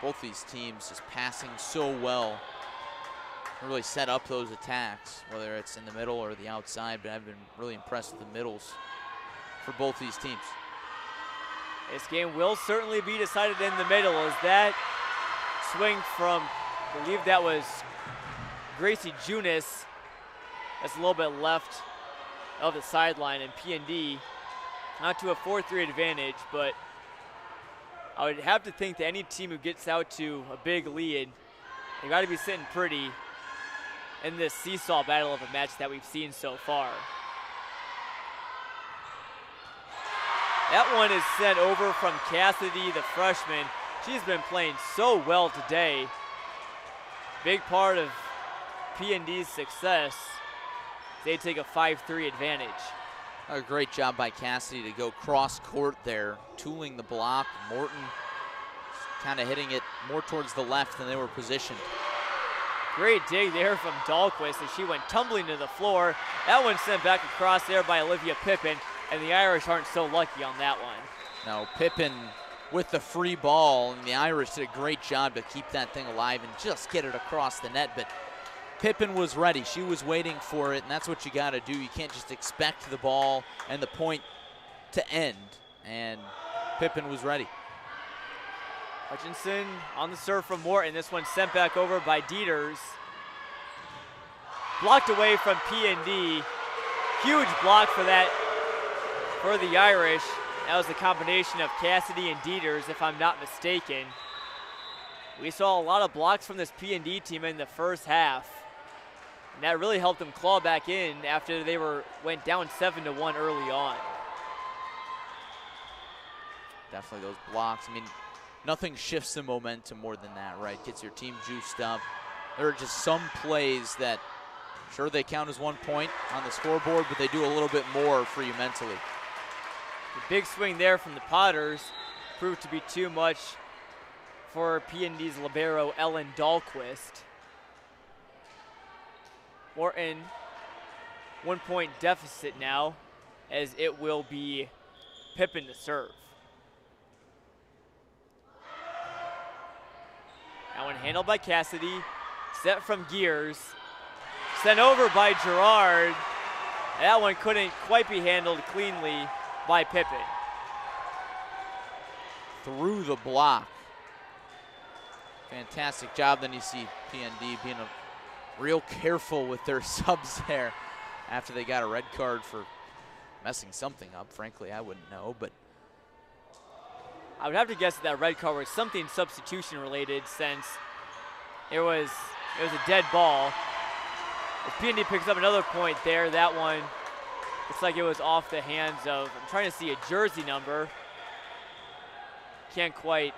Both these teams just passing so well. Really set up those attacks, whether it's in the middle or the outside, but I've been really impressed with the middles for both these teams. This game will certainly be decided in the middle as that swing from, I believe that was Gracie Junis. That's a little bit left of the sideline, and PND not to a 4-3 advantage, but I would have to think that any team who gets out to a big lead, they got to be sitting pretty in this seesaw battle of a match that we've seen so far. That one is sent over from Cassidy, the freshman. She's been playing so well today. Big part of PND's success. They take a 5-3 advantage. A great job by Cassidy to go cross court there, tooling the block. Morton kind of hitting it more towards the left than they were positioned. Great dig there from Dahlquist as she went tumbling to the floor. That one sent back across there by Olivia Pippin, and the Irish aren't so lucky on that one. No, Pippin with the free ball, and the Irish did a great job to keep that thing alive and just get it across the net, but Pippin was ready. She was waiting for it, and that's what you got to do. You can't just expect the ball and the point to end, and Pippin was ready. Hutchinson on the serve from Morton. This one sent back over by Dieters. Blocked away from P&D. Huge block for that for the Irish. That was the combination of Cassidy and Dieters, if I'm not mistaken. We saw a lot of blocks from this P&D team in the first half. And that really helped them claw back in after they went down 7-1 early on. Definitely those blocks. I mean, nothing shifts the momentum more than that, right? Gets your team juiced up. There are just some plays that, sure, they count as 1 point on the scoreboard, but they do a little bit more for you mentally. The big swing there from the Potters proved to be too much for P&D's libero, Ellen Dahlquist. Morton, 1 point deficit now, as it will be Pippin to serve. That one handled by Cassidy, set from Gears, sent over by Gerard. That one couldn't quite be handled cleanly by Pippin. Through the block. Fantastic job. Then you see PND being real careful with their subs there after they got a red card for messing something up. Frankly, I wouldn't know, but I would have to guess that red card was something substitution related, since it was a dead ball. If P&D picks up another point there, that one looks like it was off the hands of, I'm trying to see a jersey number. Can't quite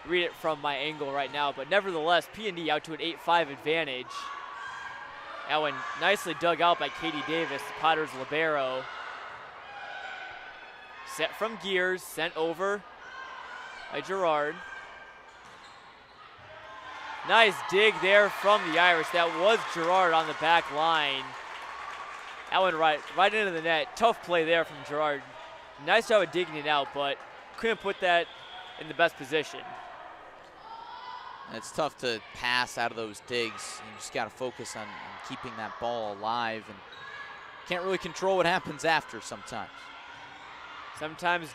read it from my angle right now, but nevertheless, P&D out to an 8-5 advantage. That one nicely dug out by Katie Davis, the Potters libero. Set from Gears, sent over by Gerard. Nice dig there from the Irish. That was Gerard on the back line. That one right into the net. Tough play there from Gerard. Nice job of digging it out, but couldn't put that in the best position. And it's tough to pass out of those digs. You just got to focus on keeping that ball alive, and can't really control what happens after sometimes. Sometimes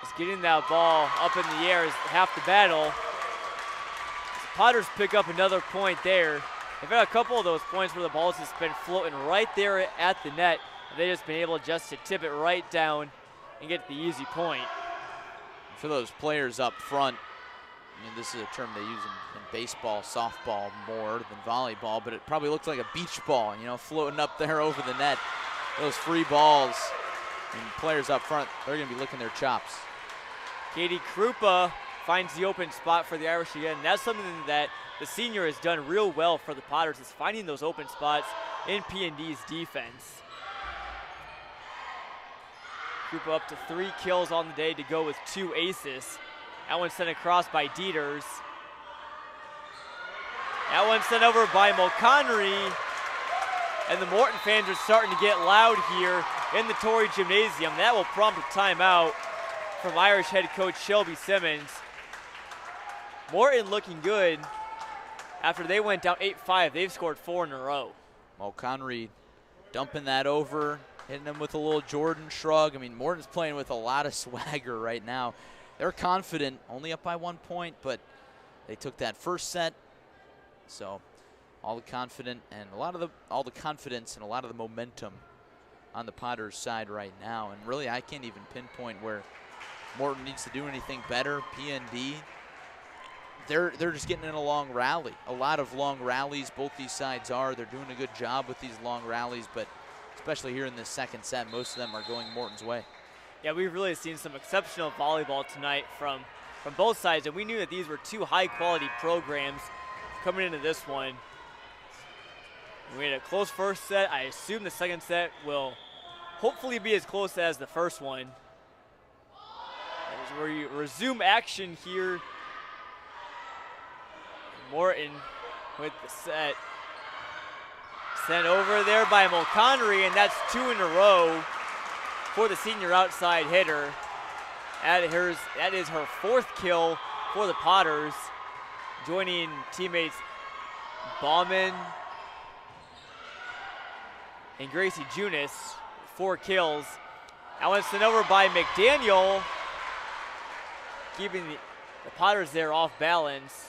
just getting that ball up in the air is half the battle. The Potters pick up another point there. They've had a couple of those points where the ball's just been floating right there at the net. And they've just been able just to tip it right down and get the easy point. For those players up front, I mean, this is a term they use in baseball, softball more than volleyball, but it probably looks like a beach ball, you know, floating up there over the net. Those free balls, and players up front, they're going to be licking their chops. Katie Krupa finds the open spot for the Irish again. And that's something that the senior has done real well for the Potters, is finding those open spots in P&D's defense. Krupa up to 3 kills on the day to go with 2 aces. That one sent across by Dieters. That one sent over by Mulconry. And the Morton fans are starting to get loud here in the Torrey Gymnasium. That will prompt a timeout from Irish head coach Shelby Simmons. Morton looking good. After they went down 8-5, they've scored 4 in a row. Mulconry dumping that over, hitting them with a little Jordan shrug. I mean, Morton's playing with a lot of swagger right now. They're confident, only up by 1 point, but they took that first set. So all the confidence and all the confidence and a lot of the momentum on the Potters side right now. And really, I can't even pinpoint where Morton needs to do anything better. P&D, they're just getting in a long rally. A lot of long rallies, both these sides are. They're doing a good job with these long rallies, but especially here in this second set, most of them are going Morton's way. Yeah, we've really seen some exceptional volleyball tonight from both sides, and we knew that these were 2 high-quality programs coming into this one. We had a close first set. I assume the second set will hopefully be as close as the first one. As we resume action here. Morton with the set. Sent over there by Mulconry, and that's 2 in a row for the senior outside hitter. That is her 4th kill for the Potters, joining teammates Bauman and Gracie Junis, 4 kills. That one's sent over by McDaniel, keeping the Potters there off balance.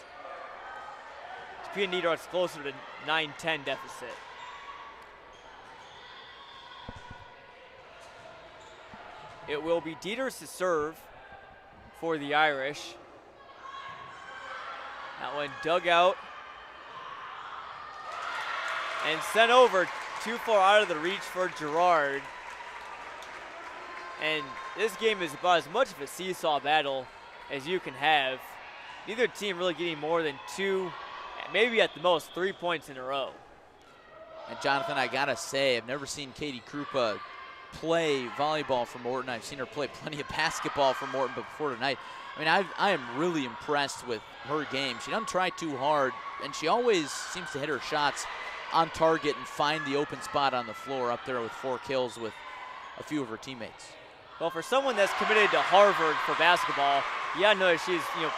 P&D draws closer to 9-10 deficit. It will be Dieters to serve for the Irish. That one dug out and sent over too far out of the reach for Gerard. And this game is about as much of a seesaw battle as you can have. Neither team really getting more than 2, maybe at the most 3 points in a row. And Jonathan, I gotta say, I've never seen Katie Krupa play volleyball for Morton. I've seen her play plenty of basketball for Morton, but before tonight, I mean, I am really impressed with her game. She doesn't try too hard, and she always seems to hit her shots on target and find the open spot on the floor up there with 4 kills with a few of her teammates. Well, for someone that's committed to Harvard for basketball, you gotta know that she's a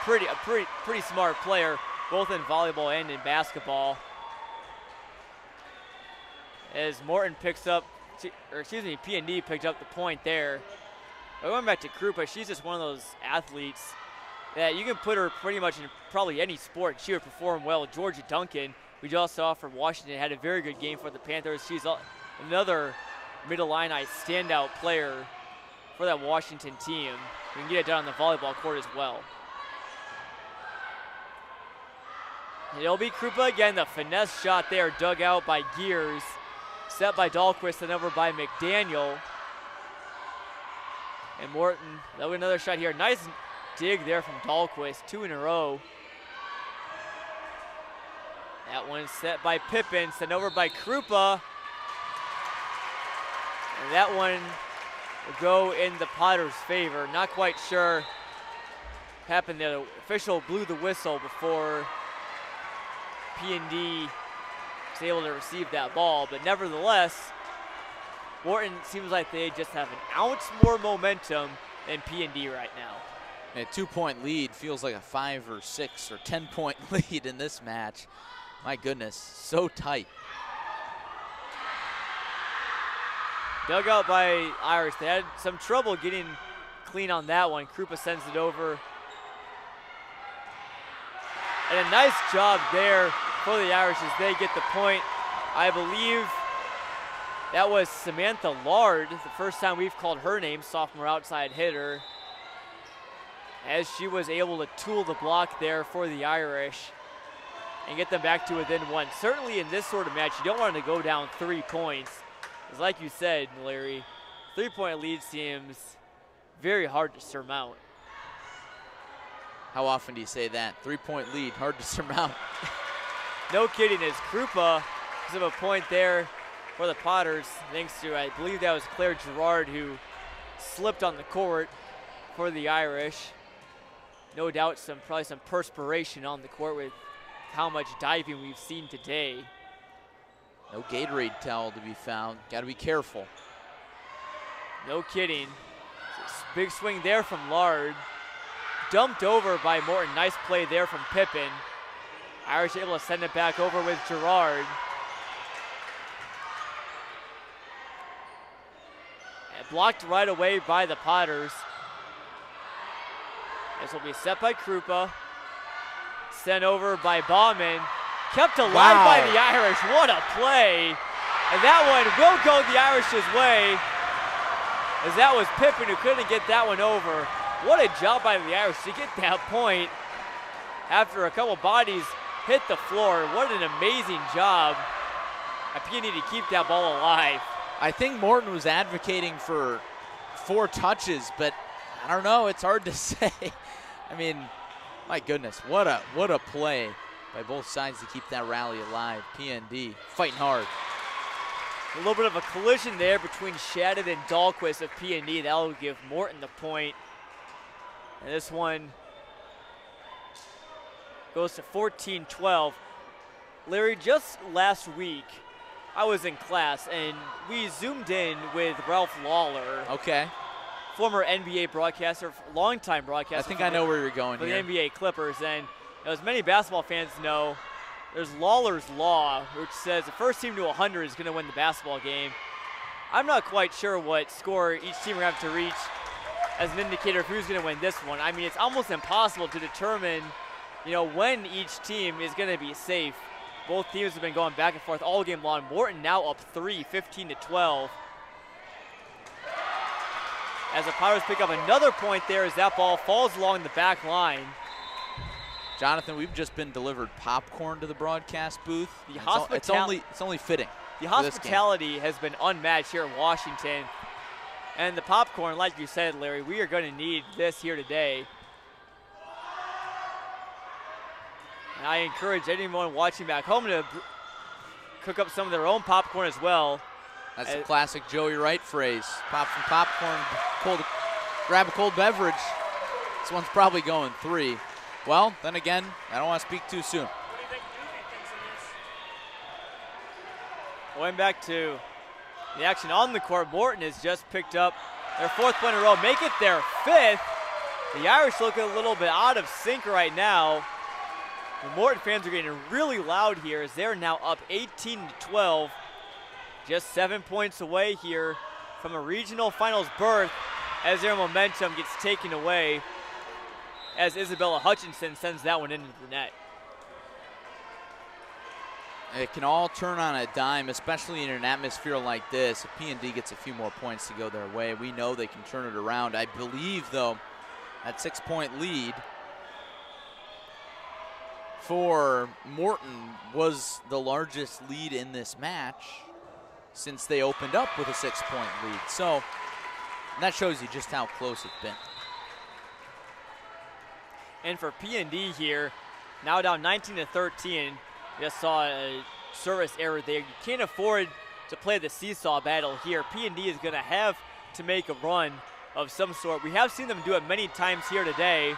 pretty smart player, both in volleyball and in basketball. As Morton picks up, P&D picked up the point there. But going back to Krupa, she's just one of those athletes that you can put her pretty much in probably any sport. She would perform well. Georgia Duncan, we just saw from Washington, had a very good game for the Panthers. She's another Mid-Illini standout player for that Washington team. We can get it done on the volleyball court as well. It'll be Krupa again. The finesse shot there dug out by Gears. Set by Dahlquist and over by McDaniel. And Morton, that'll be another shot here. Nice dig there from Dahlquist, 2 in a row. That one set by Pippin, sent over by Krupa. And that one will go in the Potters' favor. Not quite sure what happened there. The official blew the whistle before P&D was able to receive that ball, but nevertheless, Morton seems like they just have an ounce more momentum than P&D right now. A 2-point lead feels like a 5 or 6 or 10-point lead in this match. My goodness, so tight. Dug out by Irish. They had some trouble getting clean on that one. Krupa sends it over. And a nice job there for the Irish as they get the point. I believe that was Samantha Lard, the first time we've called her name, sophomore outside hitter, as she was able to tool the block there for the Irish and get them back to within one. Certainly in this sort of match, you don't want to go down 3 points. Because like you said, Larry, 3-point lead seems very hard to surmount. How often do you say that? 3-point lead, hard to surmount. No kidding, as Krupa gives up a point there for the Potters, thanks to, I believe that was Claire Gerard who slipped on the court for the Irish. No doubt probably some perspiration on the court with how much diving we've seen today. No Gatorade towel to be found. Got to be careful. No kidding. Big swing there from Lard. Dumped over by Morton. Nice play there from Pippin. Irish able to send it back over with Gerard. And blocked right away by the Potters. This will be set by Krupa. Sent over by Bauman. Kept alive by the Irish. What a play. And that one will go the Irish's way, as that was Pippin who couldn't get that one over. What a job by the Irish to get that point after a couple bodies hit the floor. What an amazing job by Peony to keep that ball alive. I think Morton was advocating for 4 touches, but I don't know, it's hard to say. I mean, my goodness, what a play by both sides to keep that rally alive. PND fighting hard. A little bit of a collision there between Shadid and Dahlquist of PND. That will give Morton the point. And this one goes to 14-12. Larry, just last week, I was in class and we zoomed in with Ralph Lawler. Okay. Former NBA broadcaster, longtime broadcaster. I think I know where you're going for here. the NBA Clippers. And as many basketball fans know, there's Lawler's Law, which says the first team to 100 is going to win the basketball game. I'm not quite sure what score each team will have to reach as an indicator of who's going to win this one. I mean, it's almost impossible to determine, when each team is going to be safe. Both teams have been going back and forth all game long. Morton now up 3, 15-12. As the Pirates pick up another point there as that ball falls along the back line. Jonathan, we've just been delivered popcorn to the broadcast booth. It's only fitting. The hospitality has been unmatched here in Washington. And the popcorn, like you said, Larry, we are going to need this here today. And I encourage anyone watching back home to cook up some of their own popcorn as well. That's the classic Joey Wright phrase. Pop some popcorn, grab a cold beverage. This one's probably going 3. Well, then again, I don't want to speak too soon. What do you think Newby thinks of this? Going back to the action on the court, Morton has just picked up their 4th point in a row, make it their 5th. The Irish look a little bit out of sync right now. The Morton fans are getting really loud here as they're now up 18-12. Just 7 points away here from a regional finals berth as their momentum gets taken away as Isabella Hutchinson sends that one into the net. It can all turn on a dime, especially in an atmosphere like this. If P&D gets a few more points to go their way, we know they can turn it around. I believe, though, that 6-point lead for Morton was the largest lead in this match since they opened up with a 6-point lead. So that shows you just how close it's been. And for P&D here, now down 19-13, just saw a service error there. You can't afford to play the seesaw battle here. P&D is going to have to make a run of some sort. We have seen them do it many times here today.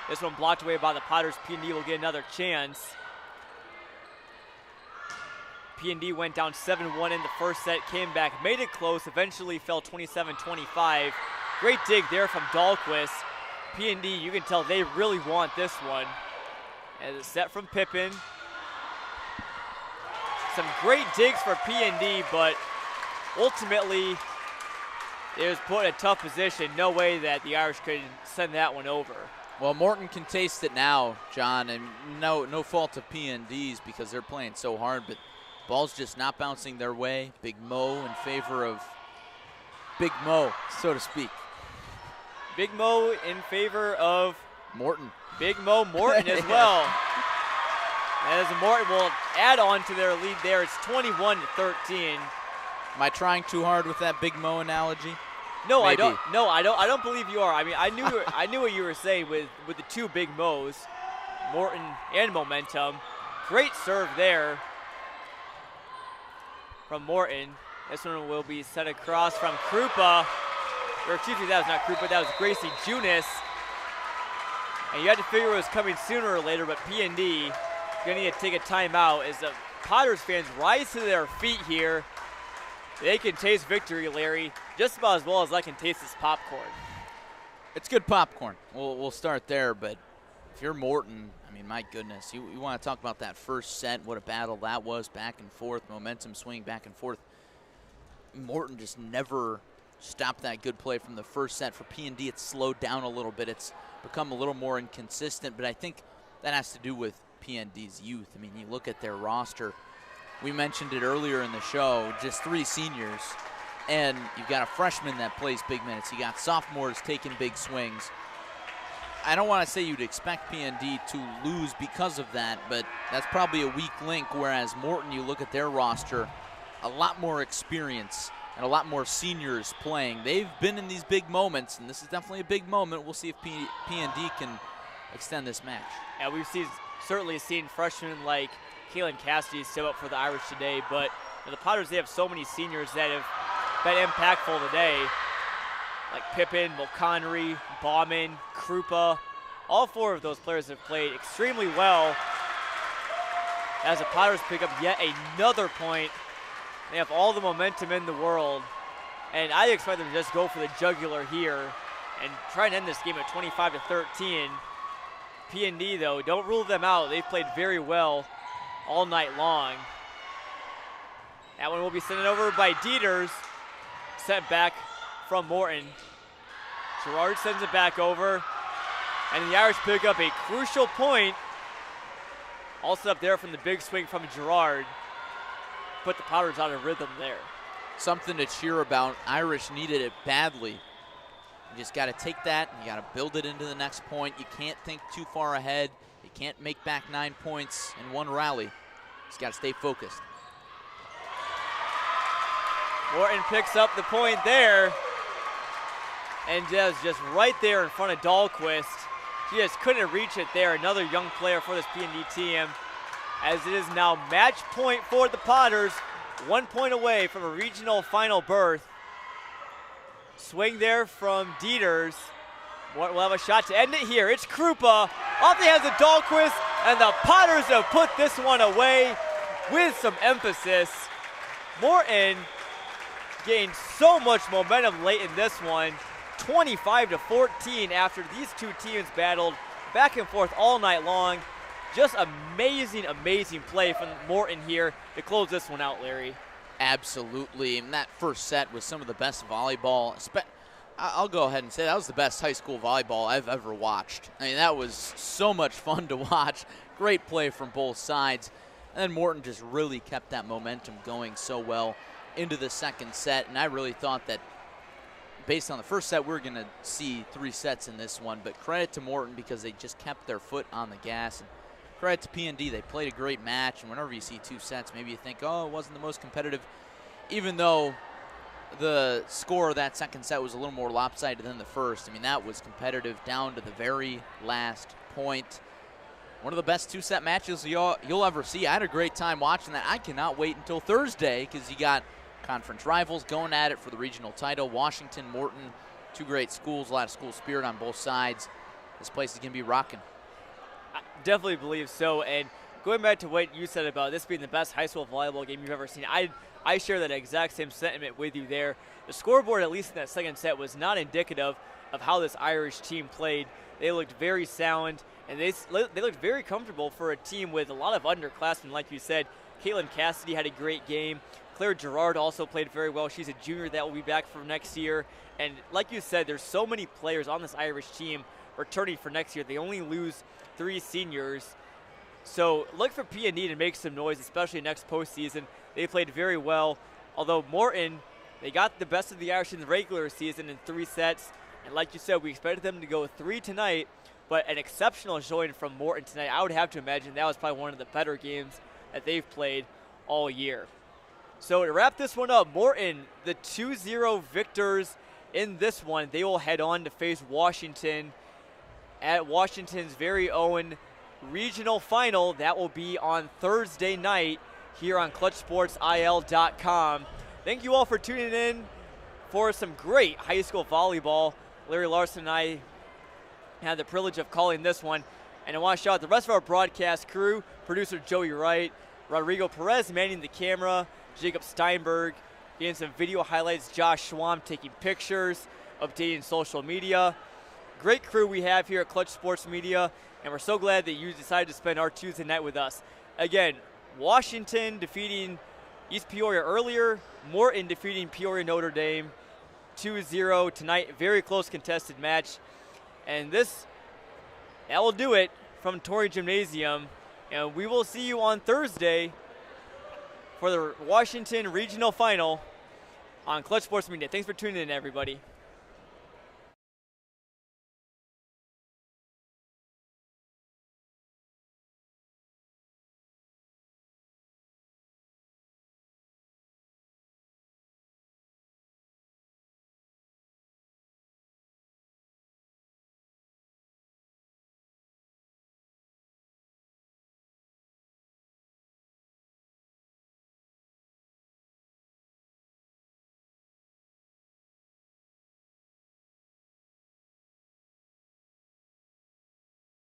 This one blocked away by the Potters. P&D will get another chance. P&D went down 7-1 in the first set, came back, made it close, eventually fell 27-25. Great dig there from Dahlquist. P&D, you can tell they really want this one. As it's set from Pippin. Some great digs for P&D, but ultimately it was put in a tough position. No way that the Irish could send that one over. Well, Morton can taste it now, John, and no fault of P&D's because they're playing so hard, but ball's just not bouncing their way. Big Mo in favor of Big Mo, so to speak. Big Mo in favor of Morton. Big Mo Morton as well. As Morton will add on to their lead there. It's 21-13. Am I trying too hard with that Big Mo analogy? No, Maybe. I don't believe you are. I mean, I knew what you were saying with the two Big Mo's, Morton and Momentum. Great serve there from Morton. This one will be set across from Krupa. Or excuse me, that was not Krupa, that was Gracie Junis. And you had to figure it was coming sooner or later, but P&D gonna need to take a timeout as the Potters fans rise to their feet here. They can taste victory, Larry, just about as well as I can taste this popcorn. It's good popcorn. We'll start there, but if you're Morton, I mean, my goodness, you want to talk about that first set, what a battle that was, back and forth, momentum swing back and forth. Morton just never stopped that good play from the first set. For P&D, it's slowed down a little bit. It's become a little more inconsistent, but I think that has to do with P&D's youth. I mean, you look at their roster. We mentioned it earlier in the show, just 3 seniors, and you've got a freshman that plays big minutes. You got sophomores taking big swings. I don't want to say you'd expect P&D to lose because of that, but that's probably a weak link, whereas Morton, you look at their roster, a lot more experience and a lot more seniors playing. They've been in these big moments, and this is definitely a big moment. We'll see if P&D can extend this match. Yeah, we've certainly seen freshmen like Kaylin Cassidy step up for the Irish today, but the Potters, they have so many seniors that have been impactful today, like Pippin, Mulconnery, Bauman, Krupa. All 4 of those players have played extremely well as the Potters pick up yet another point. They have all the momentum in the world, and I expect them to just go for the jugular here and try and end this game at 25-13. P&D, though, don't rule them out. They've played very well all night long. That one will be sent over by Dieters. Sent back from Morton. Gerard sends it back over, and the Irish pick up a crucial point. All set up there from the big swing from Gerard. Put the Potters out of rhythm there. Something to cheer about. Irish needed it badly. You just got to take that and you got to build it into the next point. You can't think too far ahead. You can't make back 9 points in one rally. You just got to stay focused. Morton picks up the point there and does just right there in front of Dahlquist. She just couldn't reach it there. Another young player for this P&D team, as it is now match point for the Potters. 1 point away from a regional final berth. Swing there from Dieters. Morton will have a shot to end it here. It's Krupa off the hands of Dahlquist, and the Potters have put this one away with some emphasis. Morton gained so much momentum late in this one. 25-14 after these two teams battled back and forth all night long. Just amazing, amazing play from Morton here to close this one out, Larry. Absolutely, and that first set was some of the best volleyball. I'll go ahead and say that was the best high school volleyball I've ever watched. I mean, that was so much fun to watch. Great play from both sides. And then Morton just really kept that momentum going so well into the second set, and I really thought that based on the first set, we're going to see 3 sets in this one, but credit to Morton because they just kept their foot on the gas. And credit to P&D, they played a great match, and whenever you see 2 sets, maybe you think, oh, it wasn't the most competitive, even though the score of that second set was a little more lopsided than the first. I mean, that was competitive down to the very last point. One of the best 2-set matches you'll ever see. I had a great time watching that. I cannot wait until Thursday because you got conference rivals going at it for the regional title. Washington, Morton, 2 great schools, a lot of school spirit on both sides. This place is going to be rocking. I definitely believe so. And going back to what you said about this being the best high school volleyball game you've ever seen, I share that exact same sentiment with you there. The scoreboard, at least in that second set, was not indicative of how this Irish team played They looked very sound, and they looked very comfortable for a team with a lot of underclassmen, like you said. Caitlin Cassidy had a great game. Claire Gerard also played very well. She's a junior that will be back for next year. And like you said, there's so many players on this Irish team returning for next year. They only lose 3 seniors. So look for P&E to make some noise, especially next postseason. They played very well. Although Morton, they got the best of the Irish in the regular season in 3 sets. And like you said, we expected them to go 3 tonight. But an exceptional showing from Morton tonight. I would have to imagine that was probably one of the better games that they've played all year. So to wrap this one up, Morton, the 2-0 victors in this one. They will head on to face Washington at Washington's very own regional final. That will be on Thursday night here on ClutchSportsIL.com. Thank you all for tuning in for some great high school volleyball. Larry Larson and I had the privilege of calling this one. And I want to shout out the rest of our broadcast crew, producer Joey Wright, Rodrigo Perez manning the camera, Jacob Steinberg getting some video highlights, Josh Schwam taking pictures, updating social media. Great crew we have here at Clutch Sports Media, and we're so glad that you decided to spend our Tuesday night with us. Again, Washington defeating East Peoria earlier, Morton defeating Peoria Notre Dame 2-0 tonight. Very close contested match. And that will do it from Torrey Gymnasium. And we will see you on Thursday for the Washington Regional Final on Clutch Sports Media. Thanks for tuning in, everybody.